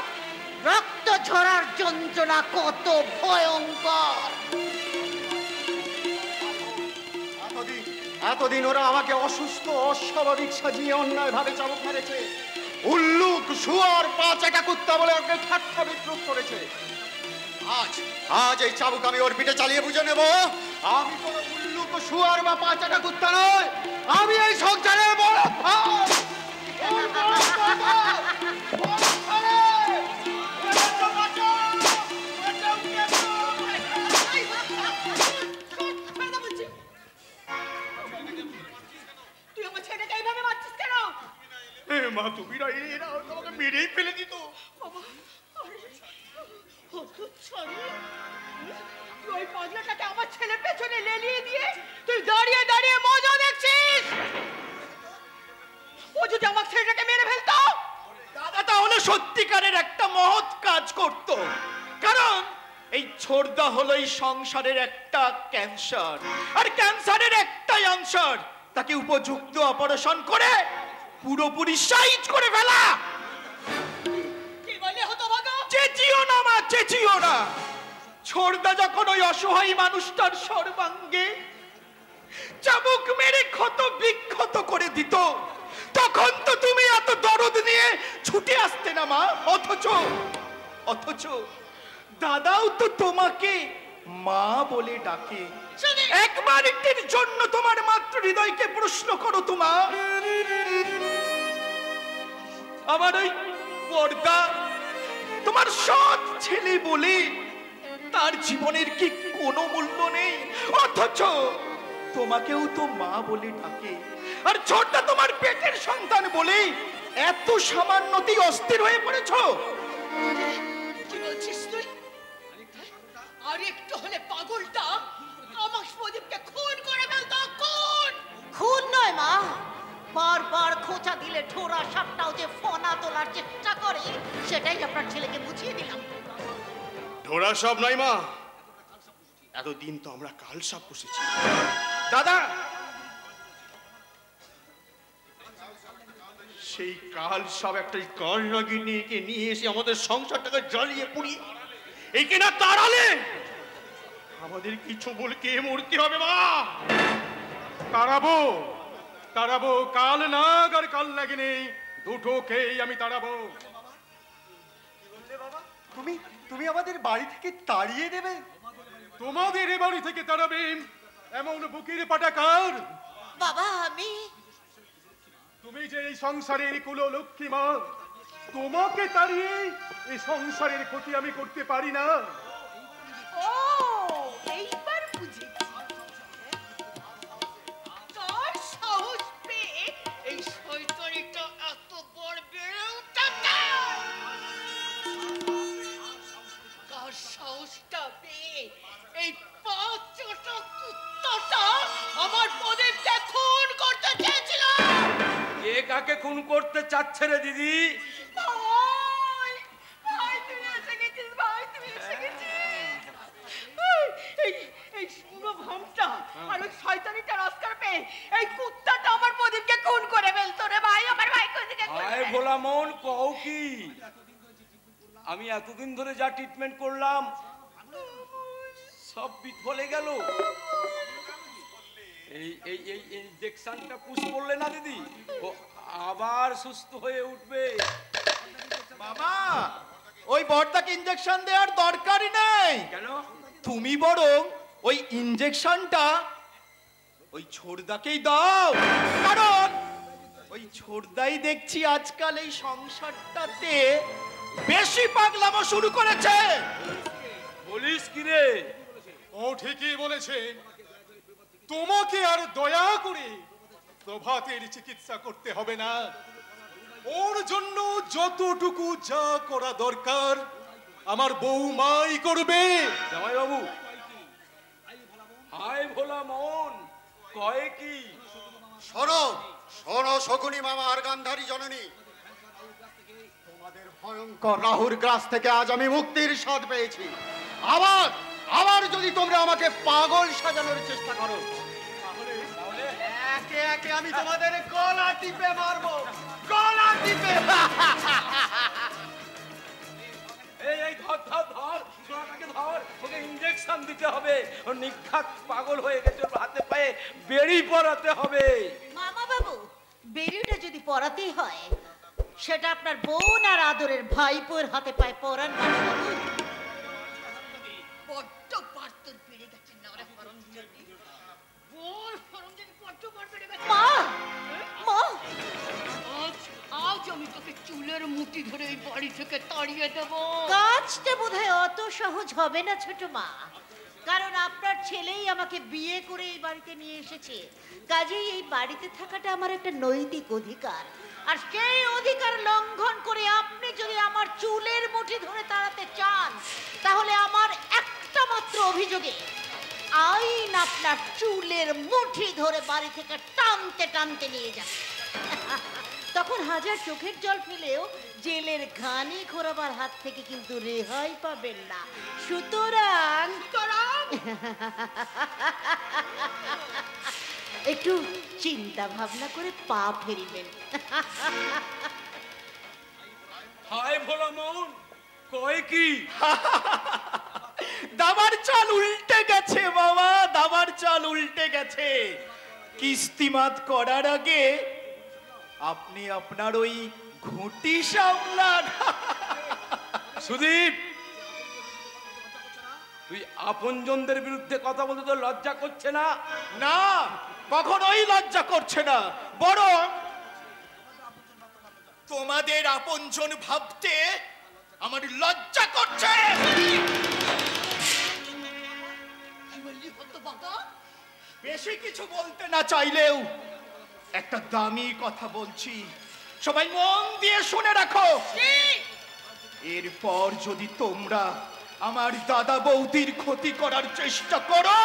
রক্ত ঝরার যন্ত্রণা কত ভয়ঙ্কর। এতদিন ওরা আমাকে অসুস্থ অস্বাভাবিক সাজিয়ে অন্যায় ভাবে চাবুক মেরেছে। উল্লুক শুয়ার পাঁচটা কুত্তা বলে ওকে ঠাট্টা বিদ্রুপ করেছে। আজ এই চাবুক আমি ওর পিঠে চালিয়ে বুঝে নেব আমি কোন উল্লুক শুয়ার বা পাঁচটা কুত্তা নয়, আমি এই সংসারের বড় ভাই। মা তুমি না এরা তোমাকে মেরেই ফেলে দিত। ওই পাগলাটাকে আমার ছেলের পেছনে লেলিয়ে দিয়ে তুই দাঁড়িয়ে দাঁড়িয়ে মজা দেখছিস। ও যদি আমার ছেলেটাকে মেরে ফেলতো, দাদা তাহলে সত্যিকারের একটা মহৎ কাজ করত। কারণ এই ছোড়দা হলো এই সংসারের একটা ক্যান্সার, আর ক্যান্সারের একটাই আনসার, তাকে উপযুক্ত অপারেশন করে পুরোপুরি সাইজ করে ফেলা। কি বলে হতো ভাগা? চেঁচিও না মা, চেঁচিও না। ছোড়দা যখন ওই অসহায় মানুষটার সর্বাঙ্গে চাবুক মেরে ক্ষত বিক্ষত করে দিত, তখন তো তুমি এত দরদ নিয়ে ছুটে আসতে না মা। অথচ দাদাও তো তোমাকে মা বলে ডাকে। একবারের জন্য তোমার মাতৃ হৃদয়কে প্রশ্ন করো তোমা, আমার ওই পর্দা তোমার সৎ ছেলে বলে তার জীবনের কি কোনো মূল্য নেই? অথচ তোমাকেও তো মা বলে ডাকে। আর ছোটটা তোমার পেটের সন্তান বলে এত সামান্যতেই অস্থির হয়ে পড়েছ। কি বলছিস তুই? আর একটু হলে পাগলটা আমার প্রদীপকে খুন করে ফেলতো। খুন নয় মা, বারবার খোঁচা দিলে ঠোরা সাপটাও যে ফনা তোলার চেষ্টা করে, সেটাই আপনার ছেলেকে বুঝিয়ে দিলাম। ঢোড়া সব নয় মা, এতদিন তো আমরা কাল সাপ পুষেছি। দাদা, সেই কাল সব একটা কাল নাগিনীকে নিয়ে এসে আমাদের সংসারটাকে জ্বালিয়ে পুড়িয়ে একে না তাড়ালে আমাদের কিছু বলকে মরতে হবে মা। তাড়াবো তাড়াবো, কাল নাগ আর কাল নাগিনী দুটোকেই আমি তাড়াবো। তুমি তুমি আমাদের বাড়ি থেকে তাড়িয়ে দেবে? তোমাদের এ বাড়ি থেকে তাড়াবে এমন বুকের পাটাকার? বাবা, আমি তুমি যে এই সংসারের কুলো লক্ষ্মী মা, তোমাকে তাড়িয়ে এই সংসারের ক্ষতি আমি করতে পারি না। ও, এইবার বুঝেছি। কার সাহস পেয়ে এই শয়তানিটা এত বড় বেড়ে উঠেছে? কার সাহসটা পেয়ে এই পাঁচটা কুত্তাটা আমার প্রদীপকে খুন করতে চেয়েছিল? কে কাকে খুন করতে চাচ্ছে রে দিদি? ভাই, ভাই তুমি এসে গেছিস, ভাই তুমি এসে গেছিস। এই পুরো ভামটা আর ওই শয়তানিটা রাস্তার পেয়ে এই কুত্তাটা আমার প্রদীপকে খুন করে ফেলতো রে ভাই। আমার ভাই কোদিকে আয় ভোলা মন, কও কি? আমি এতদিন ধরে যা ট্রিটমেন্ট করলাম সব বিফলে গেল। এই এই এই ইনজেকশনটা পুশ করলে না দিদি, ও আবার সুস্থ হয়ে উঠবে। মামা, ওই বড়দাকে ইনজেকশন দেওয়ার দরকারই নেই। কেন? তুমি বরং ওই ইনজেকশনটা ওই ছোড়দাকেই দাও। কারণ ওই ছোড়দাই দেখছি আজকাল এই সংসারটাতে বেশি পাগলামো শুরু করেছে। বলিস কি রে? ও ঠিকই বলেছে। তোমাকে আর দয়া করে প্রভাতের চিকিৎসা করতে হবে না। ওর জন্য যতটুকু যা করা দরকার আমার বৌমাই করবে। জামাই বাবু, হায় ভোলা মন, কয় কি? শোনো শোনো শকুনি মামা আর গান্ধারী জননী, তোমাদের ভয়ঙ্কর রাহুর গ্রাস থেকে আজ আমি মুক্তির স্বাদ পেয়েছি। আবার যদি তোমরা আমাকে পাগল সাজানোর চেষ্টা করো, তাহলে একে একে আমি তোমাদের গলা টিপে মারবো, গলা টিপে। এই ধর ধর ধর, সোনাটাকে ধর, ওকে ইনজেকশন দিতে হবে। ও নিখাত পাগল হয়ে গেছে, ওর হাতে পায়ে বেড়ি পরাতে হবে। মামা বাবু, বেরিটা যদি পরাতেই হয়, সেটা আপনার বোন আর আদরের ভাইপোর হাতে পায়ে পরান। বড্ড পার্থর বেড়ে গেছে না রে ফরমজনি। বল ফরমজনি বড্ড পার বেড়ে গেছে। মা, মা, আজ আমি তোকে চুলের মুঠি ধরে এই বাড়ি থেকে তাড়িয়ে দেব। কাজটা বোধহয় অত সহজ হবে না ছোট মা, কারণ আপনার ছেলেই আমাকে বিয়ে করে এই বাড়িতে নিয়ে এসেছে। কাজেই এই বাড়িতে থাকাটা আমার একটা নৈতিক অধিকার। আর সেই অধিকার লঙ্ঘন করে আপনি যদি আমার চুলের মুঠি ধরে তাড়াতে চান, তাহলে আমার একটা মাত্র অভিযোগে আইন আপনার চুলের মুঠি ধরে বাড়ি থেকে টানতে টানতে নিয়ে যাবে। তখন হাজার চোখের জল ফেলেও জেলের ঘানি ঘোরাবার হাত থেকে কিন্তু রেহাই পাবেন না। সুতরাং একটু চিন্তা ভাবনা করে পা ফেলবেন। হায় ভোলা মন, কয় কি? দাবার চাল উল্টে গেছে বাবা, দাবার চাল উল্টে গেছে। কিস্তিমাত করার আগে আপনি আপনার ওই ঘুঁটি সামলান। সুদীপ, তুই আপনজনদের বিরুদ্ধে কথা বলতে তো লজ্জা করছে না? না, কখনোই লজ্জা করছে না, বরং তোমাদের আপনজন ভাবতে আমার লজ্জা করছে। বেশি কিছু বলতে না চাইলেও একটা দামি কথা বলছি, সবাই মন দিয়ে শুনে রাখো। এরপর যদি তোমরা আমার দাদা বৌদির ক্ষতি করার চেষ্টা করো,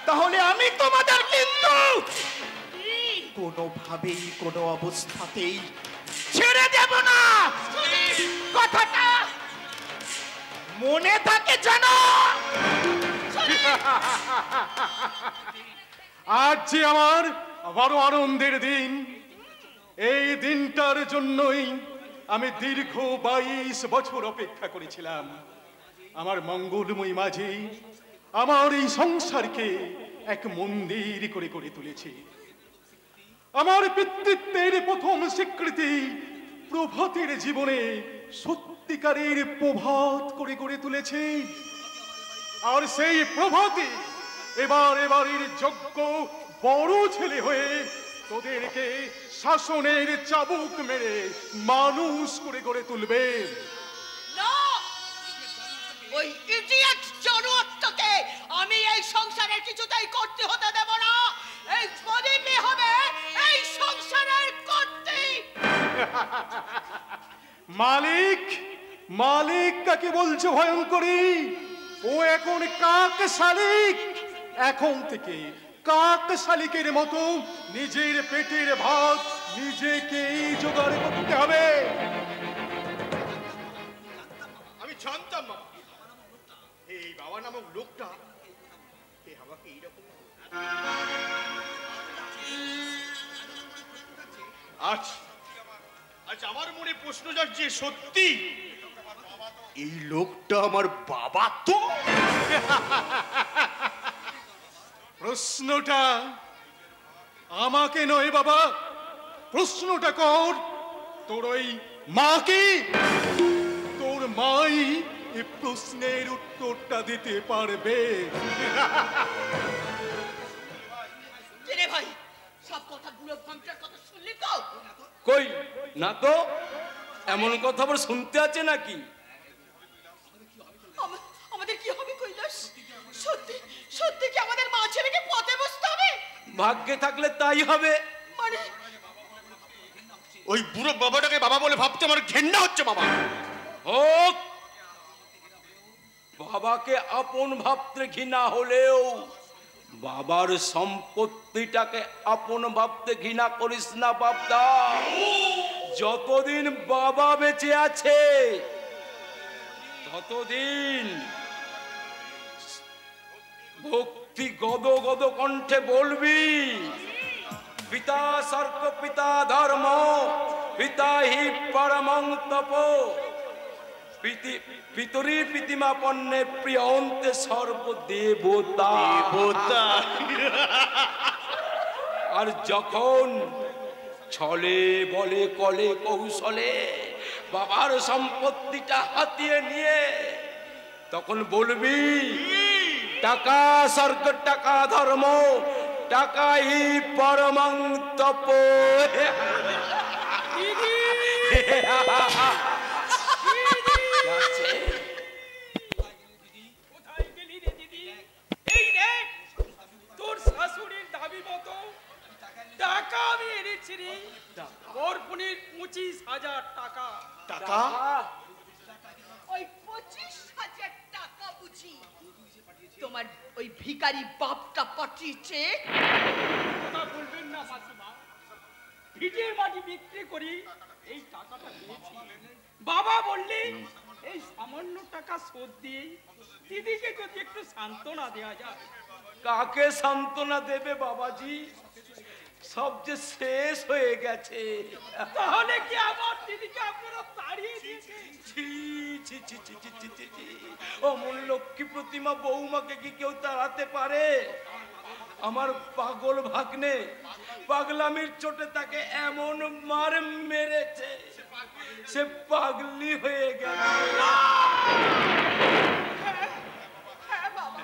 তাহলে আমি তোমাদের কিন্তু কোনোভাবেই কোনো অবস্থাতেই ছেড়ে দেব না। কথাটা মনে থাকে জানো। আজ যে আমার বড় আনন্দের দিন, এই দিনটার জন্যই আমি দীর্ঘ 22 বছর অপেক্ষা করেছিলাম। আমার মঙ্গলময় মাঝে আমার এই সংসারকে এক মন্দির করে গড়ে তুলেছে। আমার পিতৃত্বের প্রথম স্বীকৃতি প্রভাতের জীবনে সত্যিকারের প্রভাত করে গড়ে তুলেছে। আর সেই প্রভাতে এবারের যোগ্য বড় ছেলে হয়ে তোদেরকে শাসনের চাবুক মেরে মানুষ করে গড়ে তুলবে। ওই ইডিয়েট জনত্বকে আমি এই সংসারের কিছুতেই করতে হতে দেব না। এই প্রদীপই হবে এই সংসারের কর্ত্রী। মালিক, মালিক কাকে বলছো ভয়ঙ্করী? ও এখন কাক শালিক। এখন থেকে কাক শালিকের মতো নিজের পেটের ভাত নিজেকেই জোগাড় করতে হবে। আমি জানতাম বাবা, এই বাবা নামক লোকটা আমাকে এইরকম আজ আমার মনে প্রশ্ন যাচ্ছে, সত্যি এই লোকটা আমার বাবা তো? প্রশ্নটা আমাকে নয় বাবা, প্রশ্নটা কর তোর ওই মাকে। তোর মাই এই প্রশ্নের উত্তরটা দিতে পারবে। রে ভাই, সব কথাগুলো ভাঙটার কথা শুনলি তো? কই না তো, এমন কথা আবার শুনতে আছে নাকি? আমাদের কি হবে কৈলাস? সত্যি সত্যি কি আমাদের মা ছেলেকে পথে বসতে হবে? ভাগ্যে থাকলে তাই হবে। মানে ওই বুড়ো বাবাটাকে বাবা বলে ভাবতে আমার ঘেন্না হচ্ছে বাবা। হোক, বাবাকে আপন ভাবতে ঘৃণা হলেও বাবার সম্পত্তিটাকে আপন ভাবতে ঘৃণা করিস না বাপদা। যতদিন বাবা বেঁচে আছে ততদিন ভক্তি গদ গদ কণ্ঠে বলবি, পিতা স্বর্গ পিতা ধর্ম পিতা হি পরমং তপ পিতরি পিতিমা পণ্যে প্রিয় অন্তে সর্বদেবতা। আর যখন ছলে বলে কলে কৌশলে বাবার সম্পত্তিটা হাতিয়ে নিয়ে তখন বলবি, টাকা স্বর্গ টাকা ধর্ম টাকাই পরমং তপ। তোর শাশুড়ির দাবি মতো টাকা আমি এনেছি রে বরপুনির 25,000 টাকা। টাকা? ওই 25,000 টাকা বুঝি তোমার ওই ভিখারি বাপটা পাঠিয়েছে? কথা বলবেন না মাসিমা, ভিটের মাটি বিক্রি করি এই টাকাটা পেয়েছি। বাবা বললে এই সামান্য টাকা শোধ দিয়ে দিদিকে যদি একটু সান্ত্বনা দেওয়া যায়। কাকে সান্ত্বনা দেবে বাবাজি? সব যে শেষ হয়ে গেছে। তাহলে কি আমার দিদিকে আপনারা তাড়িয়ে দিয়েছেন? ছি ছি ছি ছি ছি ছি ছি ছি। অমন লক্ষ্মী প্রতিমা বৌমাকে কি কেউ তাড়াতে পারে? আমার পাগল ভাগ্নে পাগলামির চোটে তাকে এমন মার মেরেছে সে পাগলি হয়ে গেল। হ্যাঁ বাবা,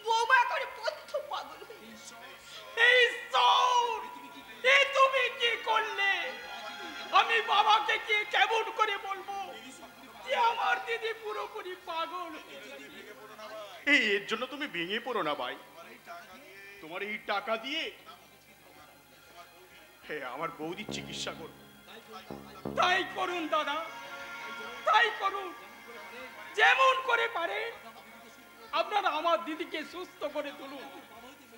বৌমা করে বদ্ধ পাগল হয়েছে। এই সৌর, এ তুমি কি করলে? আমি বাবাকে কি কেমন করে বলবো যে আমার দিদি পুরোপুরি পাগল? এর জন্য তুমি ভেঙে পড়ো না ভাই। তোমার এই টাকা দিয়ে আমার বৌদির চিকিৎসা করো। তাই করুন দাদা, তাই করুন। যেমন করে পারে আপনারা আমার দিদিকে সুস্থ করে তুলুন,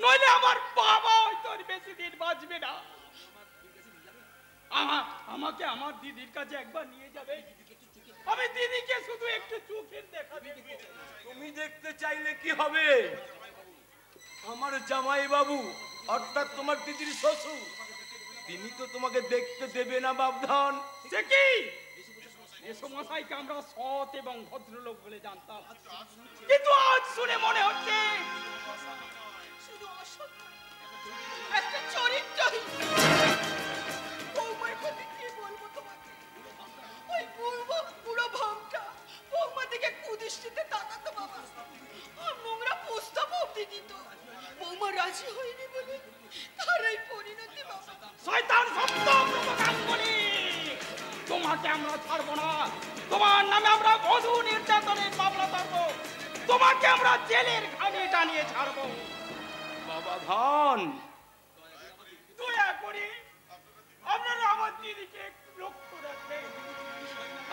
নইলে আমার বাবা হয়তো আর বেশি দিন বাঁচবে না। আমাকে আমার দিদির কাছে একবার নিয়ে যাবে, আমি দিদিকে শুধু একটু চোখের দেখা দেব। তুমি দেখতে চাইলে কি হবে? আমার জামাই বাবু অর্থাৎ তোমার দিদির শ্বশুর, তিনি তো তোমাকে দেখতে দেবে না বাবধন। সে কি? মশাইকে আমরা সৎ এবং ভদ্রলোক বলে জানতাম, কিন্তু আজ শুনে মনে হচ্ছে শুধু অসৎ একটা চরিত্রহীন। বৌমার কথা কি বলবো তোমাকে? ওই বুড়ো ভামটা বৌমা দিকে কুদৃষ্টিতে তাকাতো বাবা, আর নোংরা প্রস্তাব অব্দি দিত। বৌমা রাজি হয়নি বলে তার এই পরিণতি বাবা। শয়তান শব্দ প্রকাশমণি, তোমাকে আমরা ছাড়বো না। তোমার নামে আমরা বধূ নির্যাতনের মামলা করবো, তোমাকে আমরা জেলের ঘানি টানিয়ে ছাড়বো। বাবা ধন, দয়া করে আপনারা আমার দিদিকে লক্ষ্য রাখবেন।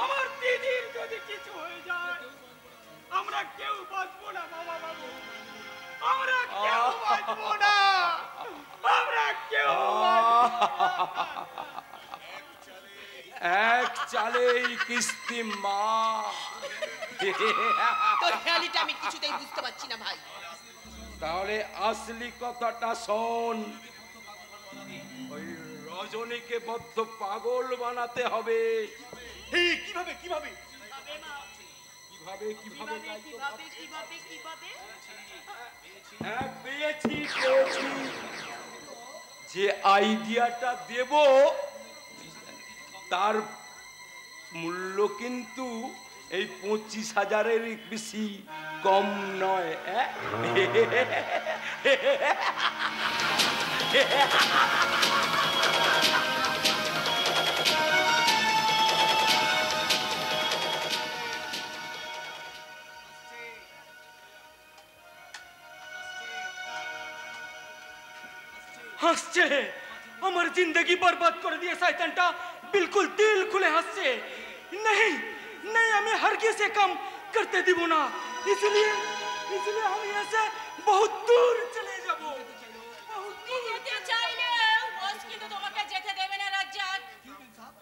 আমার দিদির যদি কিছু হয়ে যায় আমরা কেউ বাঁচবো না বাবা বাবু, আমরা কেউ বাঁচবো না, আমরা কেউ এক চালেই কিস্তি মা। তোর খেয়ালিটা আমি কিছুতেই বুঝতে পারছি না ভাই। তাহলে আসলি কথাটা শোন, ওই রজনীকে বদ্ধ পাগল বানাতে হবে। কিভাবে কিভাবে কিভাবে কিভাবে কিভাবে কিভাবে কিভাবে? হ্যাঁ, পেয়েছি পেয়েছি। যে আইডিয়াটা দেব তার মূল্য কিন্তু এই 25,000-এর বেশি কম নয়। হাসছে, আমার जिंदगी बर्बाद कर दिए शैतानटा, बिल्कुल दिल खुले हंसছে। नहीं नहीं, हमें हरगिज़ से काम करते দিব না। इसलिए हम यहाँ से बहुत दूर चले जाबो। যেতে চাইলে বস কিন্তু তোমাকে যেতে দেবে না রাজ্জাক।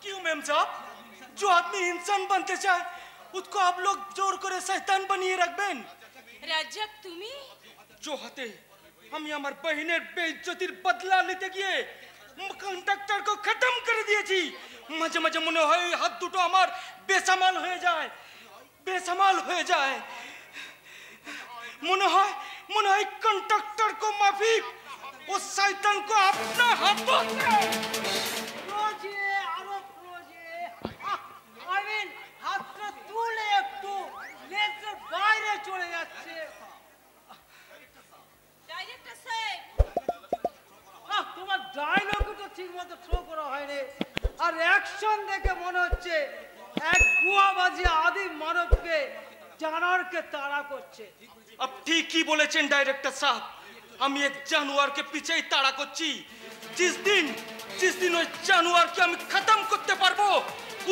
क्यों मैम साहब? जो आदमी इंसान बनते चाहे उसको आप लोग जोर করে शैतान বানিয়ে রাখবেন? রাজ্জাক তুমি जो हाथे আমি আমার বহিনের বেইজ্জতির বদলা নিতে গিয়ে কন্ট্রাক্টর को खत्म করে দিয়েছি। মাঝে মাঝে মনে হয় হাত দুটো আমার বেসামাল হয়ে যায়, বেসামাল হয়ে যায়। মনে হয় কন্ট্রাক্টর को माफी उस शैतान को अपना हाथों से প্রোজে আরো প্রোজে আমিন হাতটা তুলে একটু লেজের বাইরে চলে যাচ্ছে। ডাইরেক্টর সাহেব, তোমার ডায়লগটা ঠিক মতো থ্রো করা হয়নি, আর অ্যাকশন দেখে মনে হচ্ছে এক গুয়াবাজি আদি মানবকে জানোয়ারকে তাড়া করছে। अब ठीक ही বলেছেন ডাইরেক্টর সাহেব। আমি এক জানোয়ারকে পিছেই তাড়া করছি। जिस दिन ওই জানোয়ারকে আমি খতম করতে পারবো,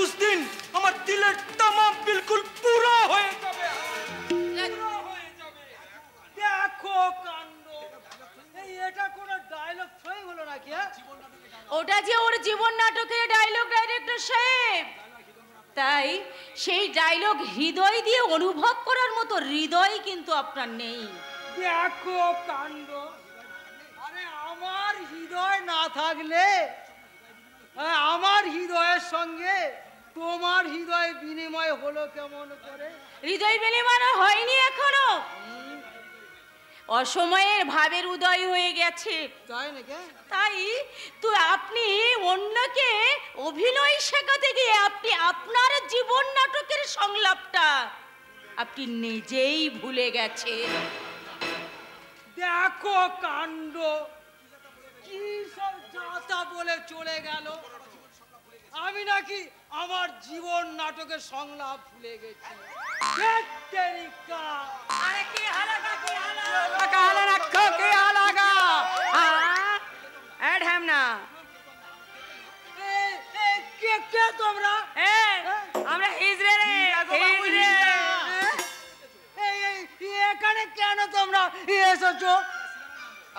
उस दिन আমার দিলের তামাম বিলকুল পুরো হয়ে যাবে। দেখো কাণ্ড, এই এটা কোন ডায়লগ সই হলো নাকি? ওটা যে ওর জীবন নাটকের ডায়লগ ডাইরেক্টর সাহেব, তাই সেই ডায়লগ হৃদয় দিয়ে অনুভব করার মতো হৃদয় কিন্তু আপনার নেই। দেখো কাণ্ড, আরে আমার হৃদয় না থাকলে আমার হৃদয়ের সঙ্গে তোমার হৃদয় বিনিময় হলো কেমন করে? হৃদয় বিনিময় হয়নি এখনো, অসময়ের ভাবের উদয় হয়ে গেছে। তাই নাকি? তাই তো আপনি অন্যকে অভিনয় শেখাতে গিয়ে আপনি আপনার জীবন নাটকের সংলাপটা আপনি নিজেই ভুলে গেছেন। দেখো কাণ্ড, কি সব যাতা বলে চলে গেল। আমি নাকি আমার জীবন নাটকের সংলাপ ভুলে গেছি। আরে কি হালাকা, কি কে তোমরা? আমরা হিজড়ে রে, হিজড়ে। এখানে কেন তোমরা এসেছো?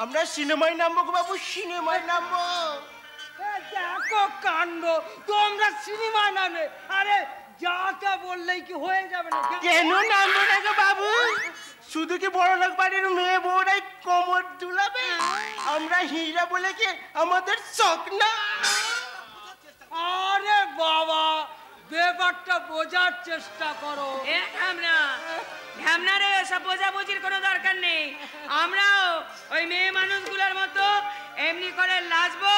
আমরা সিনেমায় নামবো গো বাবু, সিনেমায় নামবো। দেখো কাণ্ড, তোমরা সিনেমা নামে? আরে যা তা বললেই কি হয়ে যাবে না? কেন নামবো না গো বাবু? শুধু কি বড় লোক বাড়ির মেয়ে বউরাই কোমর দুলাবে? আমরা হিজড়া বলে কি আমাদের শখ না? আরে বাবা, ব্যাপারটা বোঝার চেষ্টা করো। ঢ্যামনা রে, সব বোঝাবুঝির কোনো দরকার নেই। আমরাও ওই মেয়ে মানুষগুলোর মতো এমনি করে লাজবো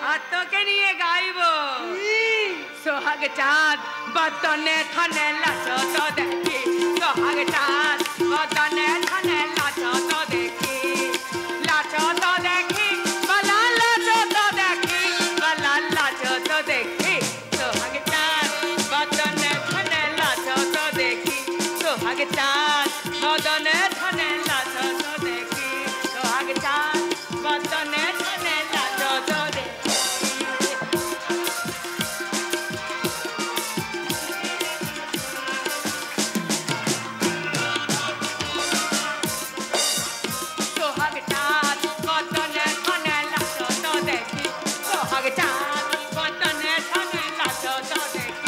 আর তোকে নিয়ে গাইবো। সোহাগ চাঁদ বদনে থানে লাচো তো দেখি, সোহাগ চাঁদ বদনে থানে লাচো তো দেখি, লাচো তো দেখি, বলা লাচো তো দেখি, বলা লাচো তো দেখি। সোহাগ চাঁদ বদনে থানে লাচো তো দেখি, সোহাগ চাঁদ বদনে থানে লাচো তো দেখি, সোহাগ চাঁদ বদনে থানে লাচো তো দেখি। সোহাগ চাঁদ বদনে থানে লাচো তো দেখি, সোহাগ চাঁদ বদনে থানে লাচো তো দেখি,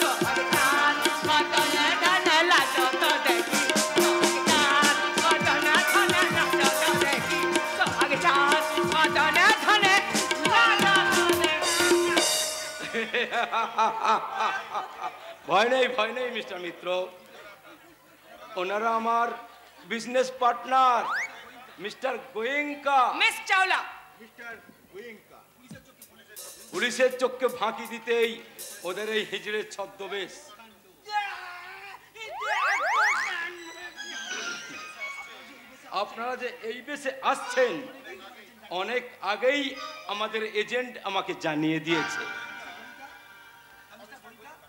সোহাগ চাঁদ বদনে থানে লাচো তো দেখি, সোহাগ চাঁদ বদনে থানে লাচো তো দেখি, সোহাগ চাঁদ বদনে থানে লাচো তো দেখি। ভয় নেই মিস্টার মিত্র, ওনারা আমার business partner mister Goenka. Miss Chawla, পুলিশের চোখকে ফাঁকি দিতেই ওদের এই হিজড়ের ছদ্মবেশ। আপনারা যে এই বেশে আসছেন অনেক আগেই আমাদের এজেন্ট আমাকে জানিয়ে দিয়েছে।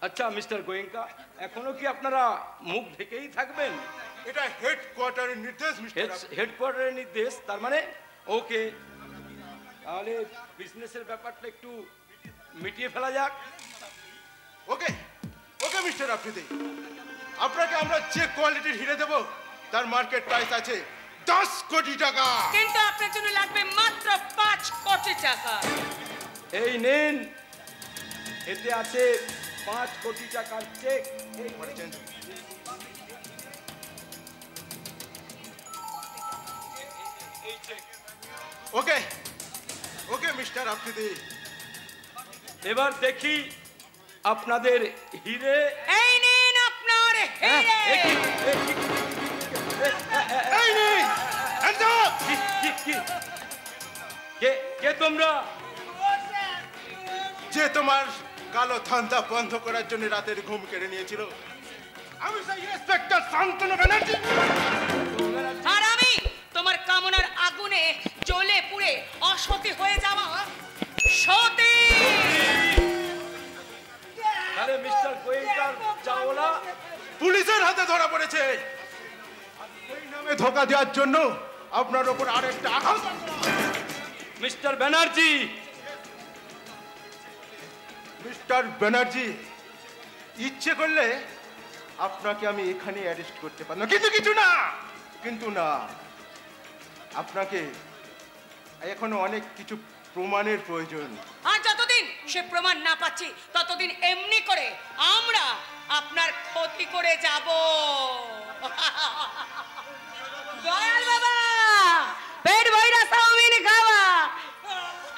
আচ্ছা মিস্টার গোয়েঙ্কা, এখনো কি আপনারা মুখ ঢেকেই থাকবেন? এটা হেডকোয়ার্টারের নির্দেশ মিস্টার। হেডকোয়ার্টারের নির্দেশ, তার মানে ওকে, তাহলে বিজনেসের ব্যাপারটা একটু মিটিয়ে ফেলা যাক। ওকে ওকে মিস্টার আফ্রিদি, আপনাকে আমরা যে কোয়ালিটির হিরে দেব তার মার্কেট প্রাইস আছে 10 কোটি টাকা। কিন্তু আপনার জন্য লাগবে মাত্র 5 কোটি টাকা। এই নিন, এতে আছে 5 কোটি টাকার চেক। ওকে ওকে মিস্টার আফ্রিদি, এবার দেখি আপনাদের হিরে। এই নিন আপনার হিরে। এই নিন, hands up! কে তোমরা? যে তোমার কালো ধান্দা বন্ধ করার জন্য রাতের ঘুম কেড়ে নিয়েছিল, আমি সেই ইন্সপেক্টর শান্তনু ব্যানার্জি। আর আমি তোমার কামনার আগুনে জ্বলে পুড়ে অসতী হয়ে যাওয়া সতী। তাহলে মিস্টার গোয়েঙ্কা চাওলা পুলিশের হাতে ধরা পড়েছে। ওই নামে ধোকা দেওয়ার জন্য আপনার ওপর আরেকটা আঘাত। মিস্টার ব্যানার্জি, মিস্টার ব্যানার্জি, ইচ্ছে করলে আপনাকে আমি এখানে অ্যারেস্ট করতে পারলাম, কিন্তু না, আপনাকে এখনো অনেক কিছু প্রমাণের প্রয়োজন। আর যতদিন সে প্রমাণ না পাচ্ছি ততদিন এমনি করে আমরা আপনার ক্ষতি করে যাব। দয়াল বাবা, পেট ভইরা চাউমিন খাওয়া।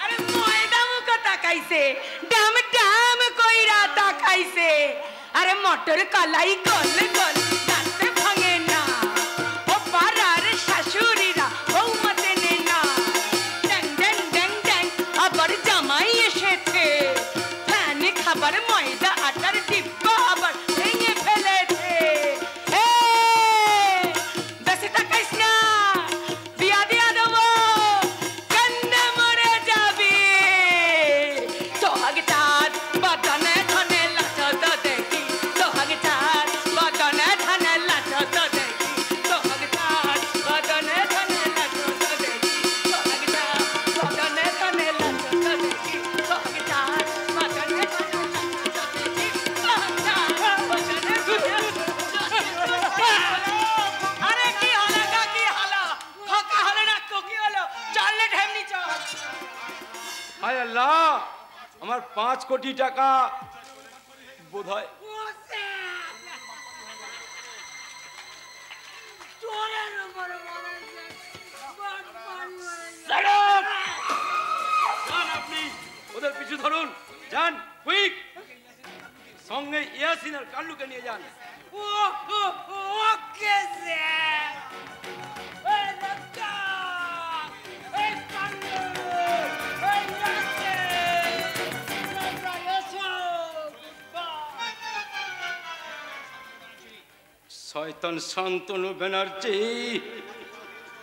আরে ময়দা মুখ তাকাইছে, ডাম ডাম কইরা তাকাইছে। আরে মটর কলাই গল গল দাঁতে ভাঙে না। ও পাড়ার শাশুড়িরা বৌমাতে নে না। ড্যাং ড্যাং ড্যাং ড্যাং আবার জামাই এসেছে। ফ্যান খাবার ময়দা আটার ডিব্বা আবার ভেঙে ফেলেছে। বেশি তাকাইস না, বিয়া দিয়া দেবো, কান্না মরে যাবি। সোহাগ চাঁদ বাগানে ধানে লাচত দেখি, সোহাগ চাঁদ বাগানে ধানে লাচত দেখি, সোহাগ চাঁদ বাগানে ধানে লাচত দেখি, সোহাগ চাঁদ বাগানে ধানে লাচত দেখি, সোহাগ চাঁদ বাগানে ধানে লাচত দেখি, সোহাগ চাঁদ বাগানে আরে কি হলো গা, কি হলো? ফাঁকা হলো না তো কি হলো? চললে ঢেমনি চল। হায় আল্লাহ, আমার 5 কোটি টাকা বোধহয়। আপনি ওদের পিছু ধরুন, যান কুইক, সঙ্গে ইয়াসিন আর কাল্লুকে নিয়ে যান। Okay sir. এই রাজা, এই কান্না, এই রাজা, শয়তান শান্তনু ব্যানার্জি,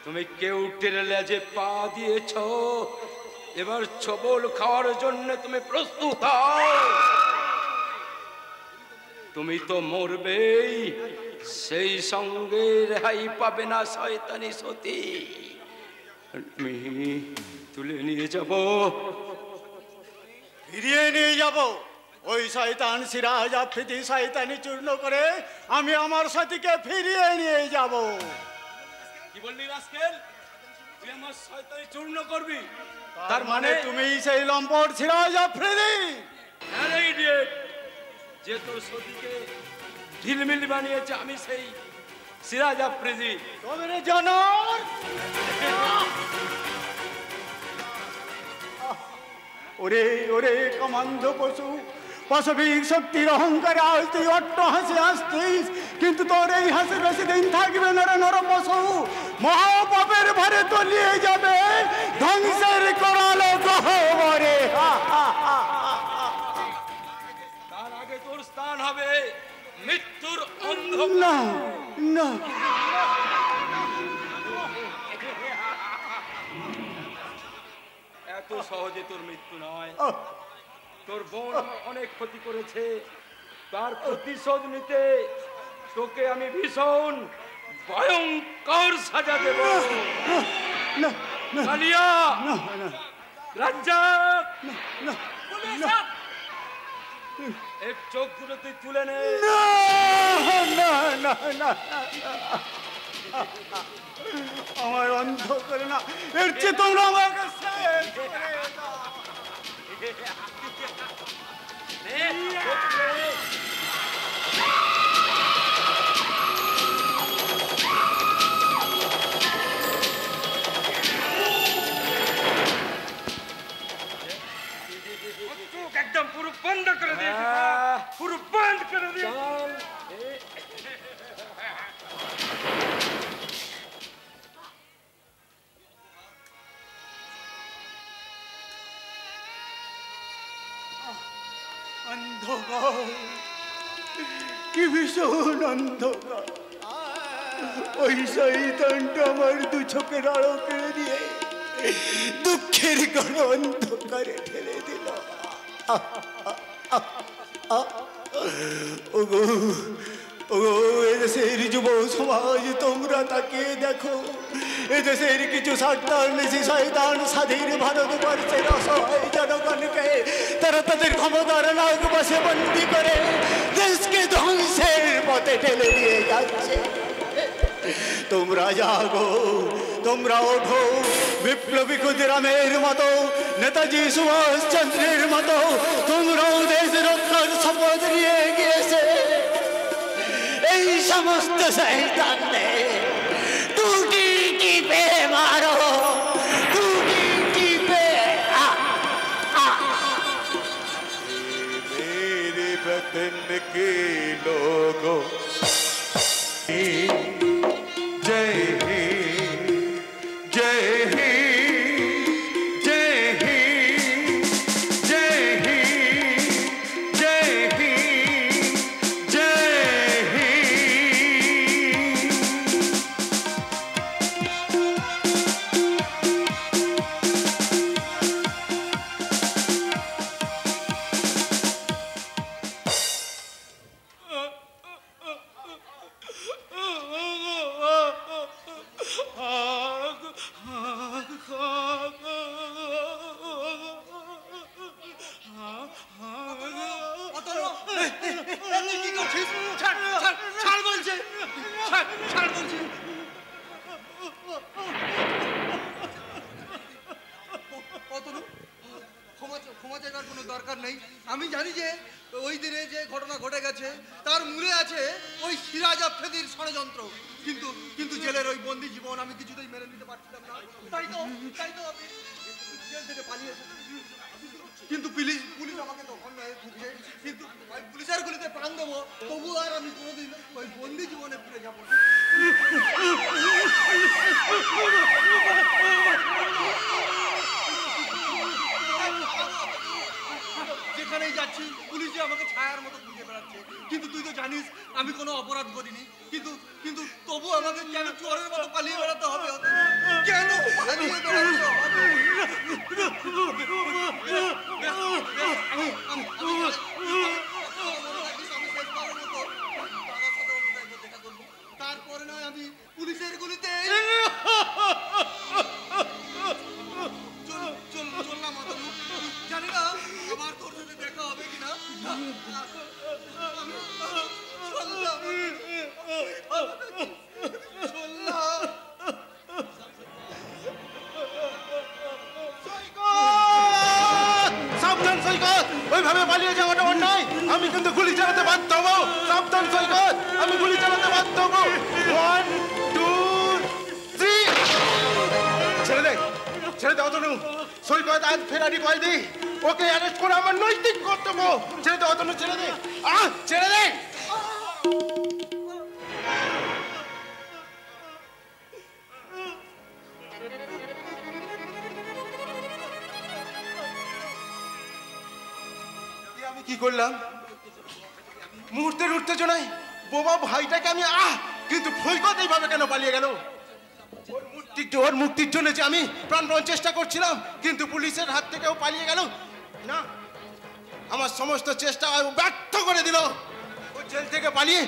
তুমি কেউটের লেজে পা দিয়েছ, এবার ছবল খাওয়ার জন্য তুমি প্রস্তুত হও। তুমি তো মরবেই, সেই সঙ্গে রেহাই পাবে না শয়তানি সতী। আমি তুলে নিয়ে যাব, ফিরিয়ে নিয়ে যাব। ওই শয়তান সিরাজ আফ্রিদি শয়তানি চূর্ণ করে আমি আমার সাথীকে ফিরিয়ে নিয়ে যাব। কি বললি রাস্কেল? তুই আমার শয়তানি চূর্ণ করবি? তার মানে তুমি সেই লম্পট সিরাজ আফ্রিদি? আরে ইডিয়েট, যে তোর সতীকে ঢিলমিল বানিয়েছে আমি সেই সিরাজ আফ্রিদি। তবে জানার ওরে ওরে কমান্ড পশু, পাশবিক শক্তির অহংকারে আজ তুই অট্ট হাসি আসতিস, কিন্তু তোর এই হাসি বেশি দিন থাকবে না রে নর পশু। মহাপাপের ভারে তলিয়ে যাবে ধ্বংসের করালো গহ্বরে। তার আগে তোর স্থান হবে মৃত্যুর অন্ধ। না না, এত সহজে তোর মৃত্যু নয়। তোর বোন আমার অনেক ক্ষতি করেছে, তার প্রতিশোধ নিতে তোকে আমি ভীষণ ভয়ঙ্কর সাজা দেব। কালিয়া, রাজ্জাক, এক চোখ দুটো তুই তুলে নে। আমার অন্ধ করে না, এর চেয়ে তোমরা আমাকে শেষ করে দাও। একদম পুরো বন্ধ করে দিয়েছি, পুরো বন্ধ করে দিয়েছি। অন্ধকার, কি ভীষণ অন্ধকার। ওই শয়তানটা আমার দু চোখের আড়ো কেড়ে দিয়ে দুঃখের ঘন অন্ধকারে ঠেলে দিল। ওগো ওগো, এদেশের যুব সমাজ তোমরা তাকিয়ে দেখো, এদেশের কিছু স্বার্থান্বেষী শয়তান স্বাধীন ভারতবর্ষের অসহায় জনগণকে তারা তাদের ক্ষমতার নাগ বসে বন্দি করে দেশকে ধ্বংসের পথে ঠেলে নিয়ে যাচ্ছে। তোমরা জাগো, তোমরা ওঠো, বিপ্লবী ক্ষুদিরামের মতো, নেতাজি সুভাষ চন্দ্রের মতো তোমরাও দেশ রক্ষার শপথ নিয়ে গিয়েছে। এই সমস্ত শয়তানদের টুটি টিপে মারো, টুটি টিপে। मेरे वतन के लोगों जय हिंद, जय हिंद, जय हिंद, जय हिंद, जय हिंद, जय কি করছিস? ছাড় ছাড় ছাড় বলছে, ছাড় ছাড় বলছে। অতনু, ক্ষমা চাইবার কোনো দরকার নেই। আমি জানি যে ওই দিনে যে ঘটনা ঘটে গেছে তার মূলে আছে ওই সিরাজ আফ্রিদির ষড়যন্ত্র। কিন্তু কিন্তু জেলের ওই বন্দি জীবন আমি কিছুতেই মেনে নিতে পারছিলাম না। তাই তো আমি জেল থেকে পালিয়ে এসেছি। কিন্তু পুলিশ আমাকে তখন খুঁজছে। কিন্তু পুলিশের গুলিতে প্রাণ দেবো, তবু আর আমি কোনোদিন ওই বন্দি জীবনে ফিরে যাবো না। যেখানেই যাচ্ছি পুলিশে আমাকে ছায়ার মতো খুঁজে বেড়াচ্ছে। কিন্তু তুই তো জানিস আমি কোনো অপরাধ করিনি। কিন্তু কিন্তু তবু আমাকে কেন চোরের মতো পালিয়ে বেড়াতে হবে? কেন পালিয়ে বেড়াতে হবে? তারপরে নয় আমি পুলিশের গুলিতে চললাম। জানি না আবার তোর সাথে দেখা হবে কিনা। সাবধান সৈকত, ওইভাবে পালিয়ে যাওয়াটা অন্যায়। আমি কিন্তু গুলি চালাতে বাধ্য হবো। সাবধান সৈকত, আমি গুলি চালাতে বাধ্য হবো। 1 2 3। ছেড়ে দে, ছেড়ে দে অতনু। সৈকত আজ ফেরারি কয়েদি, ওকে অ্যারেস্ট করা আমার নৈতিক কর্তব্য। ছেড়ে দে অতনু, ছেড়ে দে, ছেড়ে দে। আমি কি করলাম? মুহূর্তের উত্তেজনায় বোবা ভাইটাকে আমি কিন্তু সৈকত এইভাবে কেন পালিয়ে গেল? ওর মুক্তির জন্য যে আমি প্রাণপণ চেষ্টা করছিলাম, কিন্তু পুলিশের হাত থেকেও পালিয়ে গেল না। আমার সমস্ত চেষ্টা ব্যর্থ করে দিল। ওই জেল থেকে পালিয়ে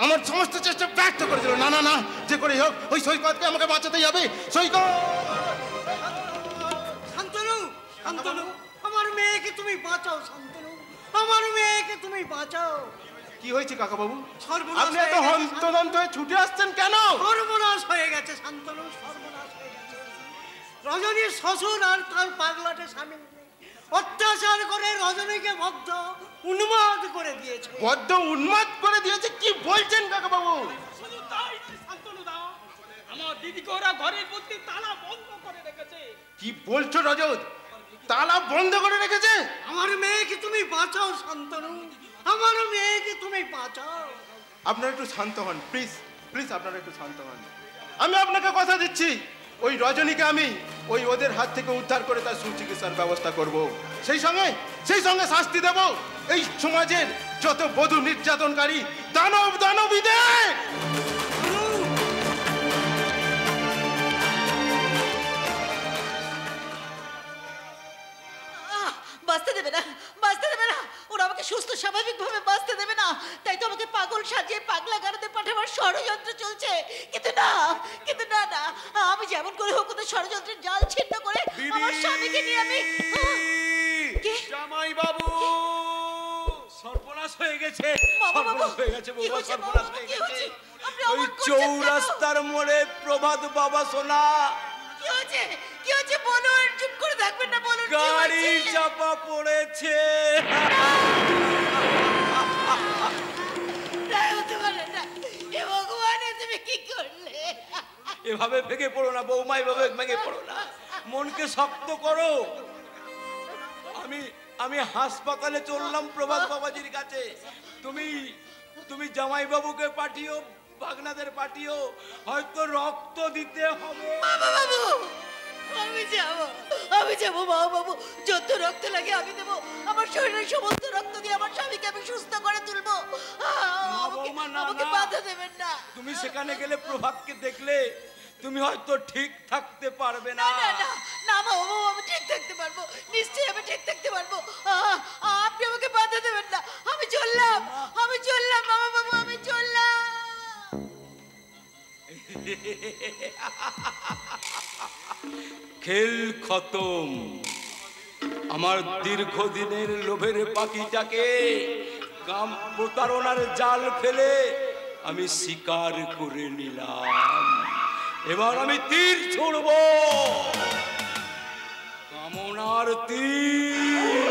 আমার সমস্ত চেষ্টা ব্যর্থ করে দিল। না না না, যে করে হোক ওই সৈকতকে আমাকে বাঁচাতেই হবে। সৈকত! শান্তনু, শান্তনু, আমার মেয়েকে তুমি বাঁচাও। শান্তনু, আমার মেয়েকে তুমি বাঁচাও। কি হয়েছে কাকা বাবু? সর্বনাশ আপনি এত হন্তদন্ত হয়ে ছুটে আসছেন কেন? সর্বনাশ হয়ে গেছে শান্তনু, সর্বনাশ হয়ে গেছে। রজনীর শ্বশুর আর তার পাগলাটে স্বামী অত্যাচার করে রজনীকে বদ্ধ উন্মাদ করে দিয়েছে। বদ্ধ উন্মাদ করে দিয়েছে? কি বলছেন কাকা বাবু? শুধু তাই শান্তনু দা, আমার দিদিকে ওরা ঘরের মধ্যে তালা বন্ধ করে রেখেছে। কি বলছো রজত? তালা বন্ধ করে রেখেছে? আমার মেয়েকে তুমি বাঁচাও শান্তনু, আমার মেয়েকে তুমি বাঁচাও। আপনারা একটু শান্ত হন প্লিজ, প্লিজ আপনারা একটু শান্ত হন। আমি আপনাকে কথা দিচ্ছি, ওই রজনীকে আমি ওই ওদের হাত থেকে উদ্ধার করে তার সুচিকিৎসার ব্যবস্থা করব। সেই সঙ্গে শাস্তি দেব এই সমাজের যত বধূ নির্যাতনকারী দানবীদের। বাঁচতে দেবে না, বাঁচতে দেবে না। ওরা আমাকে সুস্থ স্বাভাবিকভাবে বাঁচতে দেবে না, তাই তো আমাকে পাগল সাজিয়ে পাগলা গারদে পাঠাবার ষড়যন্ত্র চলছে। কিন্তু না, কিন্তু না না, আমি যেমন করে হোক ওদের ষড়যন্ত্রের জাল ছিন্ন করে আমার স্বামীকে নিয়ে আমি জামাই বাবু সর্বনাশ হয়ে গেছে, বাবা, বাবা, সর্বনাশ হয়ে গেছে, কি বাবা, হয়েছে, সর্বনাশ বাবা, হয়ে কি গেছে। হয়েছে? আপনি ওই অমন করছেন কেন? চৌরাস্তার মোড়ে প্রভাত বাবা সোনা কি হয়েছে, কি হয়েছে বলুন, চুপ করে থাকবেন না, বলুন কি গাড়ি হয়েছে? চাপা পড়েছে। না, হতে পারে না। এ ভগবান, এ তুমি কি করলে? এভাবে ভেঙে পড়ো না বৌমা, এভাবে ভেঙে পড়ো না, মনকে শক্ত করো। আমি হাসপাতালে চললাম প্রভাত বাবাজির কাছে। তুমি জামাই বাবুকে পাঠিও, ভাগনাদের পাঠিও, হয়তো রক্ত দিতে হবে। বাবু, আমি যাবো বাবা বাবু, যত রক্ত লাগে আমি দেবো। আমার শরীরের সমস্ত রক্ত দিয়ে আমার স্বামীকে আমি সুস্থ করে তুলবো। আমাকে বাধা দেবেন না। তুমি সেখানে গেলে প্রভাতকে দেখলে তুমি হয়তো ঠিক থাকতে পারবে না। না না না বাবু, আমি ঠিক থাকতে পারবো, নিশ্চয়ই আমি ঠিক থাকতে পারবো। আপনি আমাকে বাধা দেবেন না। আমি চললাম বাবা বাবু, আমি চললাম। খেল খতম। আমার দীর্ঘদিনের লোভের পাখিটাকে কাম প্রতারণার জাল ফেলে আমি শিকার করে নিলাম। এবার আমি তীর ছুড়ব, কামনার তীর।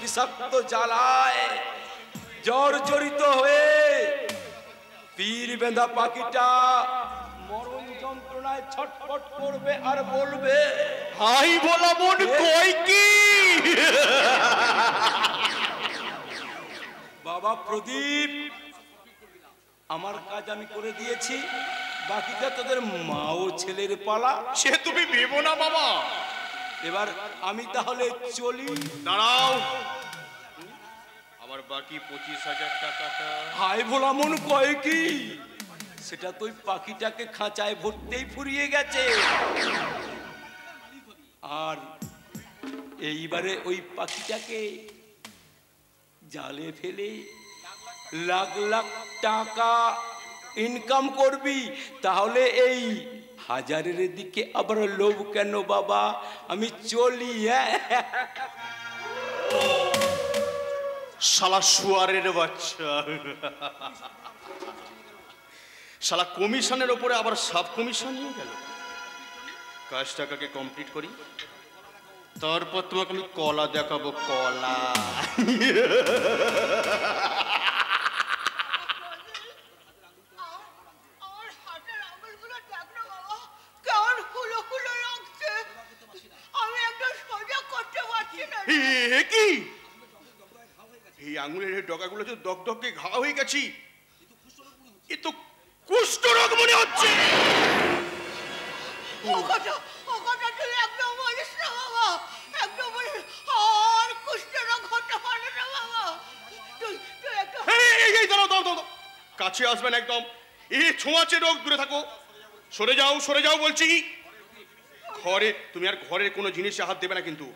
বিষাক্ত জ্বালায় জর্জরিত হয়ে পীর বেঁধা পাখিটা মরণ যন্ত্রণায় ছটফট করবে আর বলবে, হাই বলা মন কই কি? বাবা প্রদীপ, আমার কাজ আমি করে দিয়েছি, বাকিটা তোদের মা ও ছেলের পালা। সে তুমি ভেবো না বাবা। এবার আমি তাহলে চলি। দাঁড়াও, আমার বাকি 25,000 টাকাটা। হাই ভোলা মন কয় কি? সেটা তো ওই পাখিটাকে খাঁচায় ভরতেই ফুরিয়ে গেছে। আর এইবারে ওই পাখিটাকে জালে ফেলে লাখ লাখ টাকা ইনকাম করবি, তাহলে এই হাজারের দিকে আবার লোভ কেন বাবা? আমি চলি। শালা শুয়ারের বাচ্চা, শালা কমিশনের ওপরে আবার সাব কমিশন নিয়ে গেল। কাজ টাকাকে কমপ্লিট করি, তারপর তোমাকে আমি কলা দেখাবো, কলা। কি এই আঙুলের ডগাগুলো তো দগদগে ঘা হয়ে গেছি, এ তো কুষ্ঠ রোগ মনে হচ্ছে। কাছে আসবেন একদম, এই ছোঁয়াচে রোগ, দূরে থাকো, সরে যাও, সরে যাও বলছি। ঘরে তুমি আর ঘরের কোনো জিনিসে হাত দেবে না কিন্তু।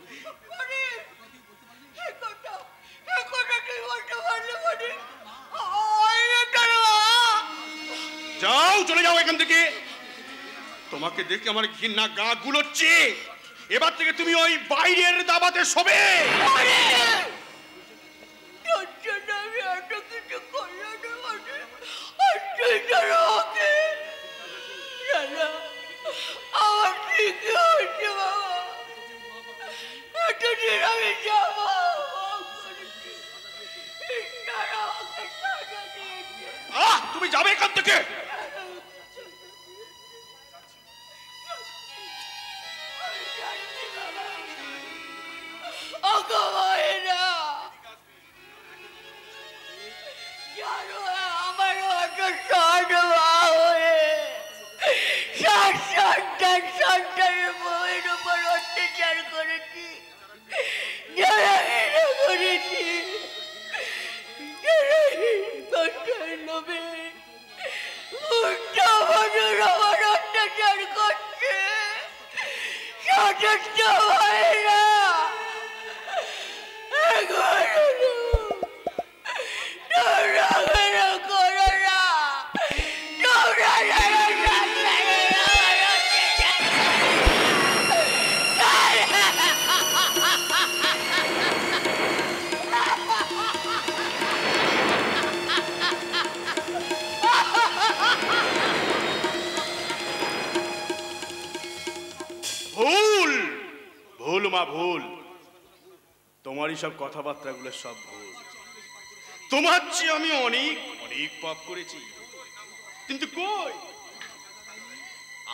যাও, চলে যাও এখান থেকে। তোমাকে দেখে আমার ঘৃণা গা গুলোচ্ছে। এবার থেকে তুমি ওই বাইরের দাবাতে শোবে। তুমি যাবে এখান থেকে। সন্তানের বউয়ের উপর অত্যাচার করেছি, করেছি, অসুস্থ হয় না ভুল ভুল মা ভুল, তোমারই সব কথাবার্তাগুলো সব ভুল। তোমার চেয়ে আমি অনেক অনেক পাপ করেছি, কিন্তু কই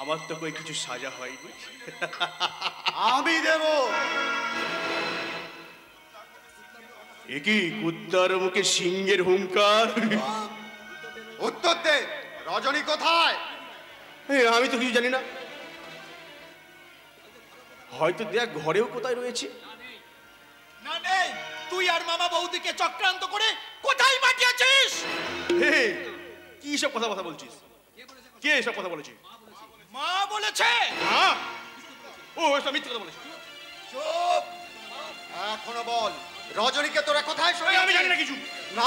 আমার তো কই কিছু সাজা হয়নি। আমি দেব। একই কুত্তার মুখে সিংহের হুঙ্কার। উত্তর দে, রজনী কোথায়? আমি তো কিছু জানি না, হয়তো দেখ ঘরেও কোথায় রয়েছে। না নেই, তুই আর মামা বৌদিকে চক্রান্ত করে কোথায় পাঠিয়েছিস? কি সব কথা বলছিস? কে এসব কথা বলেছে? মা বলেছে। হ্যাঁ, ও এসব মিথ্যে কথা বলেছে। চুপ, এখনো বল, রজনীকে তোরা কোথায় শুয়ে? আমি জানি না কিছু। না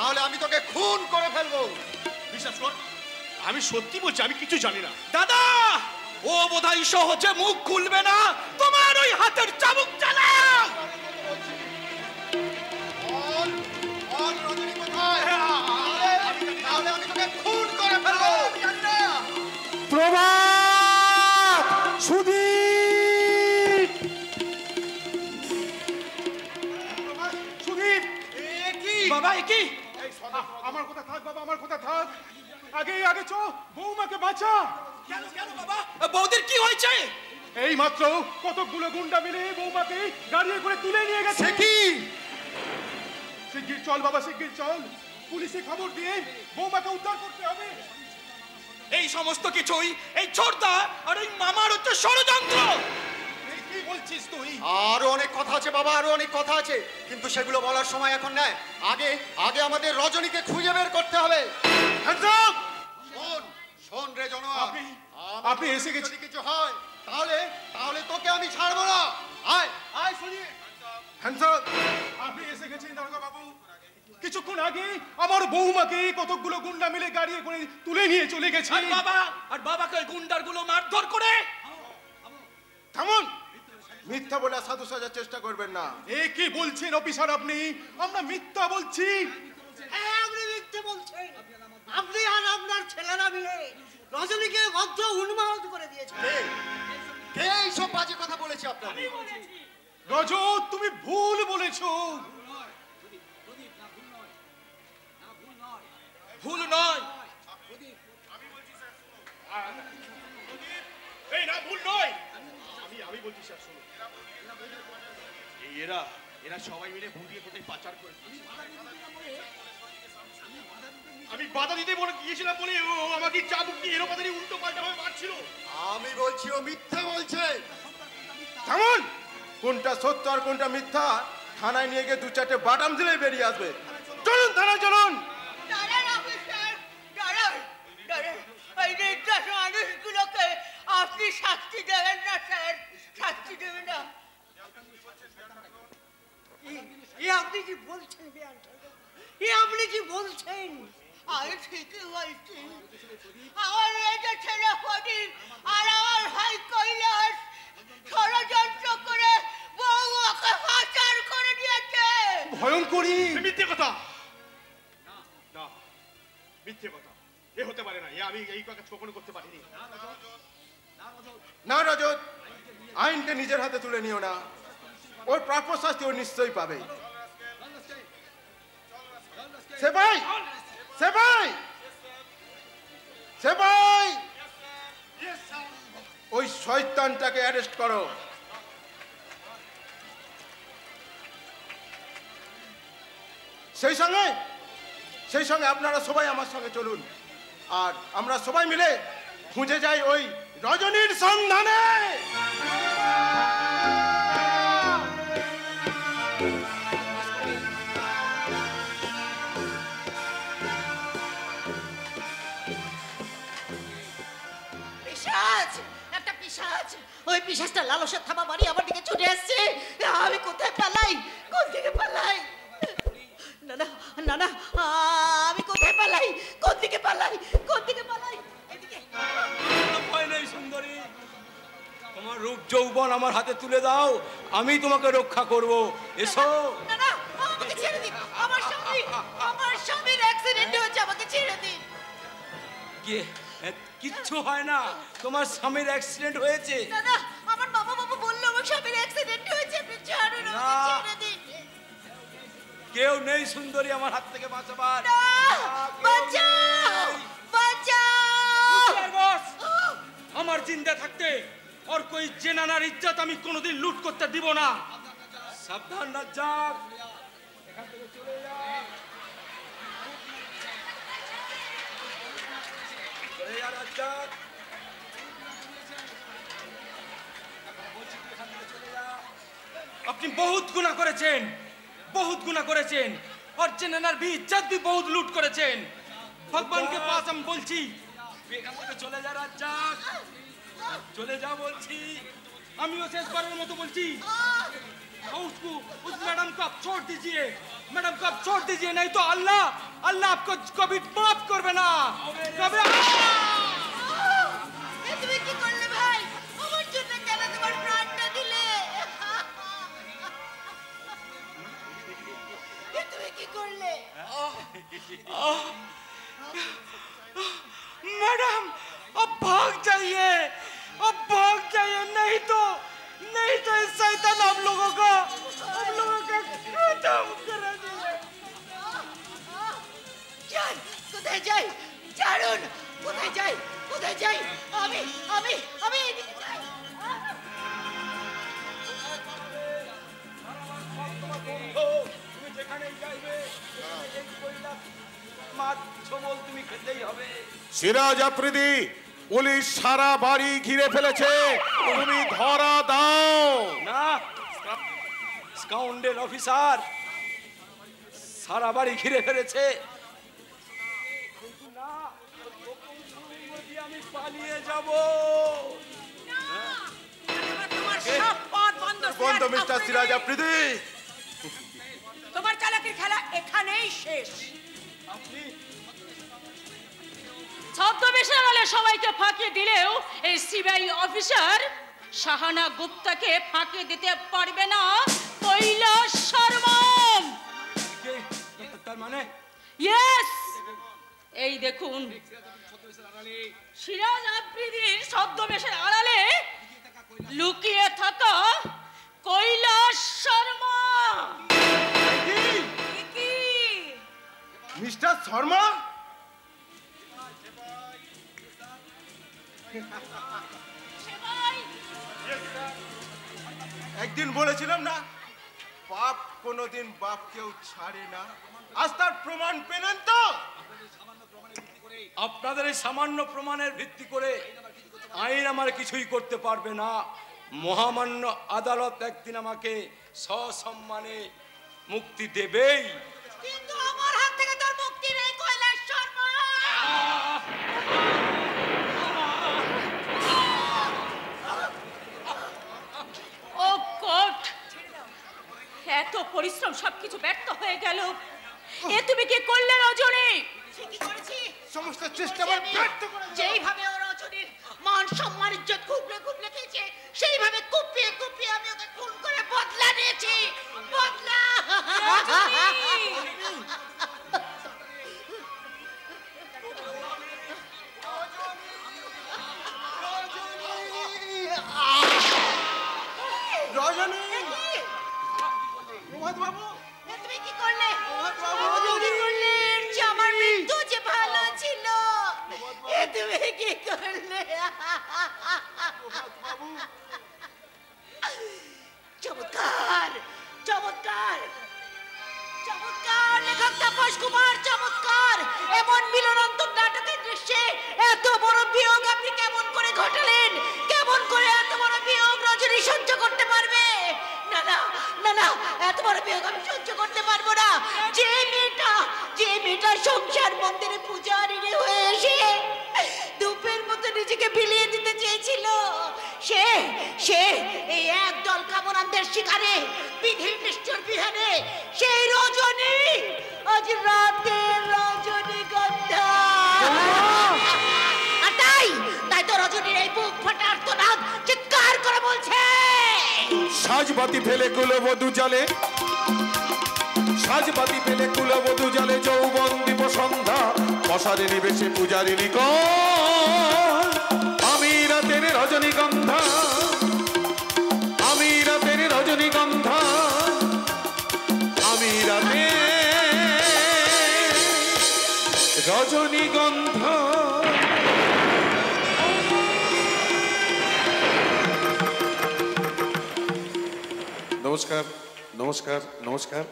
হলে আমি তোকে খুন করে ফেলবো। বিশ্বাস কর, আমি সত্যি বলছি, আমি কিছু জানি না। দাদা, ও বোধহয় সহজে মুখ খুলবে না, তোমার ওই হাতের চাবুক চালাও। রজনী কোথায়? নাহলে আমি তোকে খুন করে ফেলবো। প্রভাত, সুদীপ, সুদীপ। বাবা কি? আমার কথা থাক বাবা, আমার কথা থাক। আগে চো, বৌমাকে বাঁচা। কেন বাবা, বৌদির কি হয়েছে? এই মাত্র কতকগুলো গুন্ডা মিলে বৌমাকে গাড়ি করে তুলে নিয়ে গেছে। কি? শিগগির চল বাবা, শিগগির চল, পুলিশে খবর দিয়ে বৌমাকে উদ্ধার করতে হবে। এই সমস্ত কিছুই এই ছোটদা আর এই মামার হচ্ছে ষড়যন্ত্র। কি বলছিস তুই? আরো অনেক কথা আছে বাবা, আরো অনেক কথা আছে, কিন্তু সেগুলো বলার সময় এখন নয়। আগে আমাদের রজনীকে খুঁজে বের করতে হবে। শোন রে জনোয়ার, আপনি এসে গেছেন। যদি কিছু হয় তাহলে তোকে আমি ছাড়বো না। আয় শুনি। আপনি এসে গেছেন দারোগা বাবু। কিছুক্ষণ আগে আমার বৌমাকে কতকগুলো গুন্ডা মিলে গাড়ি করে তুলে নিয়ে চলে গেছে। আর বাবাকে গুন্ডার গুলো মারধর করে। থামুন, মিথ্যা বলে সাধু সাজার চেষ্টা করবেন না। এ কি বলছেন অফিসার আপনি? আমরা মিথ্যা বলছি? হ্যাঁ, আপনি মিথ্যে বলছেন। আপনি আর আপনার ছেলেরা মিলে রজনীকে বদ্ধ উন্মাদ করে দিয়েছেন। কে এইসব বাজে কথা বলেছে আপনার? রজত, তুমি ভুল বলেছো। ভুল নয়। এই না, ভুল নয়। আমি বলছি স্যার, শুনুন, এরা সবাই মিলে ভুটিয়ে কোথায় পাচার করে। আমি বাধা দিতে বলে গিয়েছিলাম বলে ও আমাকে চাবুক দিয়ে এরকম উল্টো পাল্টা ভাবে মারছিল। আমি বলছি ও মিথ্যা বলছে। থামুন, কোনটা সত্য আর কোনটা মিথ্যা থানায় নিয়ে গিয়ে 2-4টে বাদাম দিলেই বেরিয়ে আসবে। চলুন থানায়, চলুন। মানুষগুলোকে আপনি শাস্তি দেবেন না স্যার, শাস্তি দেবেন না। আপনি কি বলছেন? আপনি কি বলছেন? আমি ঠিকই বলছি। আমার মেয়েটা ছেলে প্রদীপ আর আমার ভাই কৈলাস ষড়যন্ত্র করে বৌমাকে পাচার করে দিয়েছে। ভয়ঙ্করী মিথ্যে কথা। না, মিথ্যে কথা, এ হতে পারে না। আমি এই কাজ কখনো করতে পারিনি। না রজত, আইনকে নিজের হাতে তুলে নিও না। ওর প্রাপ্য শাস্তি ও নিশ্চয়ই পাবে। সেবাই, সেবাই, সেবাই, ওই শয়তানটাকে অ্যারেস্ট করো। সেই সঙ্গে আপনারা সবাই আমার সঙ্গে চলুন, আর আমরা সবাই মিলে খুঁজে যাই ওই রজনীর সন্ধানে। পিশাচ, একটা পিশাচ ওই পিশাচটা লালসার থাবা বাড়ি আমার দিকে ছুটে আসছে। আমি কোথায় পালাই? কোন দিকে পালাই? না না না না, আমি কোথায় পালাই? কোন দিকে পালাই? কোন দিকে পালাই? এদিকে। ভয় নেই সুন্দরী, তোমার রূপ যৌবন আমার হাতে তুলে দাও, আমি তোমাকে রক্ষা করব। এসো। না না, আমাকে ছেড়ে দিন। আমার স্বামীর অ্যাক্সিডেন্ট হয়েছে, আমাকে ছেড়ে দিন। কি? কিচ্ছু হয় না, তোমার স্বামীর অ্যাক্সিডেন্ট হয়েছে। না না, আমার বাবা বললো আমার স্বামীর অ্যাক্সিডেন্ট হয়েছে, আপনি ছাড়ুন, আমাকে ছেড়ে দিন। কেউ নেই সুন্দরী আমার হাত থেকে বাঁচাবার। বাঁচাও, বাঁচাও। আমার জিন্দা থাকতে और कोई জেনানার ইজ্জত আমি কোনোদিন লুট করতে দিব না। সাবধান রাজ্জাক, এখান থেকে চলে যা। চলে যা রাজ্জাক, আপনি বহুত গুনাহ করেছেন, बहुत गुनाह করেছেন और জেনানার भी इज्जत भी बहुत लूट করেছেন। ভগবানকে পাস আমি বলছি, এখান থেকে চলে যা রাজ্জাক, চলে যা বলছি। আমিও শেষবারের মতো বলছি, उसको उस मैडम को आप छोड़ दीजिए, मैडम को आप छोड़ दीजिए, नहीं तो अल्लाह आपको कभी माफ करবে না। কবে তুমি কি করলে ভাই? আমার জন্য কেন তোমার প্রাণটা দিলে? তুমি কি করলে? मैडम अब भाग जाइए, नहीं तो इस शैतान हम लोगों का खत्म कर देगा। चल, কোথায় যাই? ছাড়ুন, কোথায় যাই? আমি এদিকে যাই। তুমি যেখানেই যাইবে মাছ ছবল তুমি খেতেই হবে। সিরাজ আফ্রিদি, পুলিশ সারা বাড়ি ঘিরে ফেলেছে, তুমি ধরা দাও। না, স্কাউন্ডেল অফিসার সারা বাড়ি ঘিরে ফেলেছে, না আমি পালিয়ে যাব। বন্ধ মিস্টার সিরাজ আফ্রিদি, তোমার চালাকির খেলা এখানেই শেষ। ছদ্মবেশে গেলে সবাইকে ফাঁকি দিলেও এই সিবিআই অফিসার শাহানা গুপ্তাকে ফাঁকি দিতে পারবে না কৈলাস শর্মা। তার মানে ইয়েস, এই দেখুন সিরাজ আফ্রিদির ছদ্মবেশের আড়ালে লুকিয়ে থাকা কৈলাস শর্মা। কি মিস্টার শর্মা? একদিন বলেছিলাম না, বাপ কোনোদিন বাপকেও ছাড়ে না। আজ তার প্রমাণ পেলেন তো? আপনাদের এই সামান্য প্রমাণের ভিত্তি করে আইন আমার কিছুই করতে পারবে না। মহামান্য আদালত একদিন আমাকে সসম্মানে মুক্তি দেবেই। কিন্তু আমার হাত থেকে তোর মুক্তি নেই কৈলাস শর্মা। ও গড, এত পরিশ্রম সবকিছু ব্যর্থ হয়ে গেল। এ তুমি কি করলে রজনী? ঠিকই করেছি, সমস্ত চেষ্টা আমার ব্যর্থ করে দিল। যেইভাবে ও রজনীর মান সম্মান ইজ্জত কুবলে খেয়েছে, সেইভাবে কুপিয়ে আমি ওকে খুন করে বদলা নিয়েছি। বদলা। রজনী, প্রভাত বাবু, তুমি কি করলে? তুমি কি করলে? এর চেয়ে আমার মৃত্যু যে ভালো ছিল। তুমি কি করলে? চমৎকার, চমৎকার, চমৎকার লেখক তাপস কুমার, চমৎকার। এমন মিলনান্তর নাটকের দৃশ্যে এত বড় বিয়োগ আপনি কেমন করে ঘটালেন? কেমন করে এত বড় বিয়োগ রজনী সহ্য করতে পারবে? না না না না, এত বড় বিয়োগ আমি সহ্য করতে পারবো না। যে মেয়েটা সংসার মন্দিরে পূজারিণী হয়ে এসে ধূপের মতো নিজেকে বিলিয়ে দিতে চেয়েছিল, সে সে এই একদল কামরানদের শিকারে বিধির নিষ্ঠুর বিহানে সেই রজনী আজ রাতের রজনীগন্ধা। আর তাই তাই তো রজনীর এই বুক ফাটা আর্তনাদ চিৎকার করে বলছে, সাজবাতি ফেলে কুলবধূ জালে, সাজবাতি ফেলে কুলবধূ জালে যৌবন দীপ সন্ধ্যা মশারে নিবেশে পূজারিনী কর। আমি রাতের রজনীগন্ধা, আমি রাতের রজনীগন্ধা, আমি রাতের রজনীগন্ধা। নমস্কার নমস্কার নমস্কার।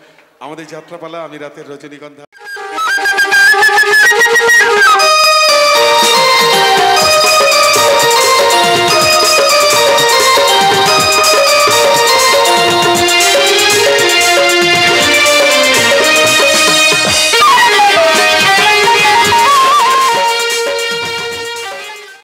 আমাদের যাত্রাপালা আমি রাতের রজনীগন্ধা।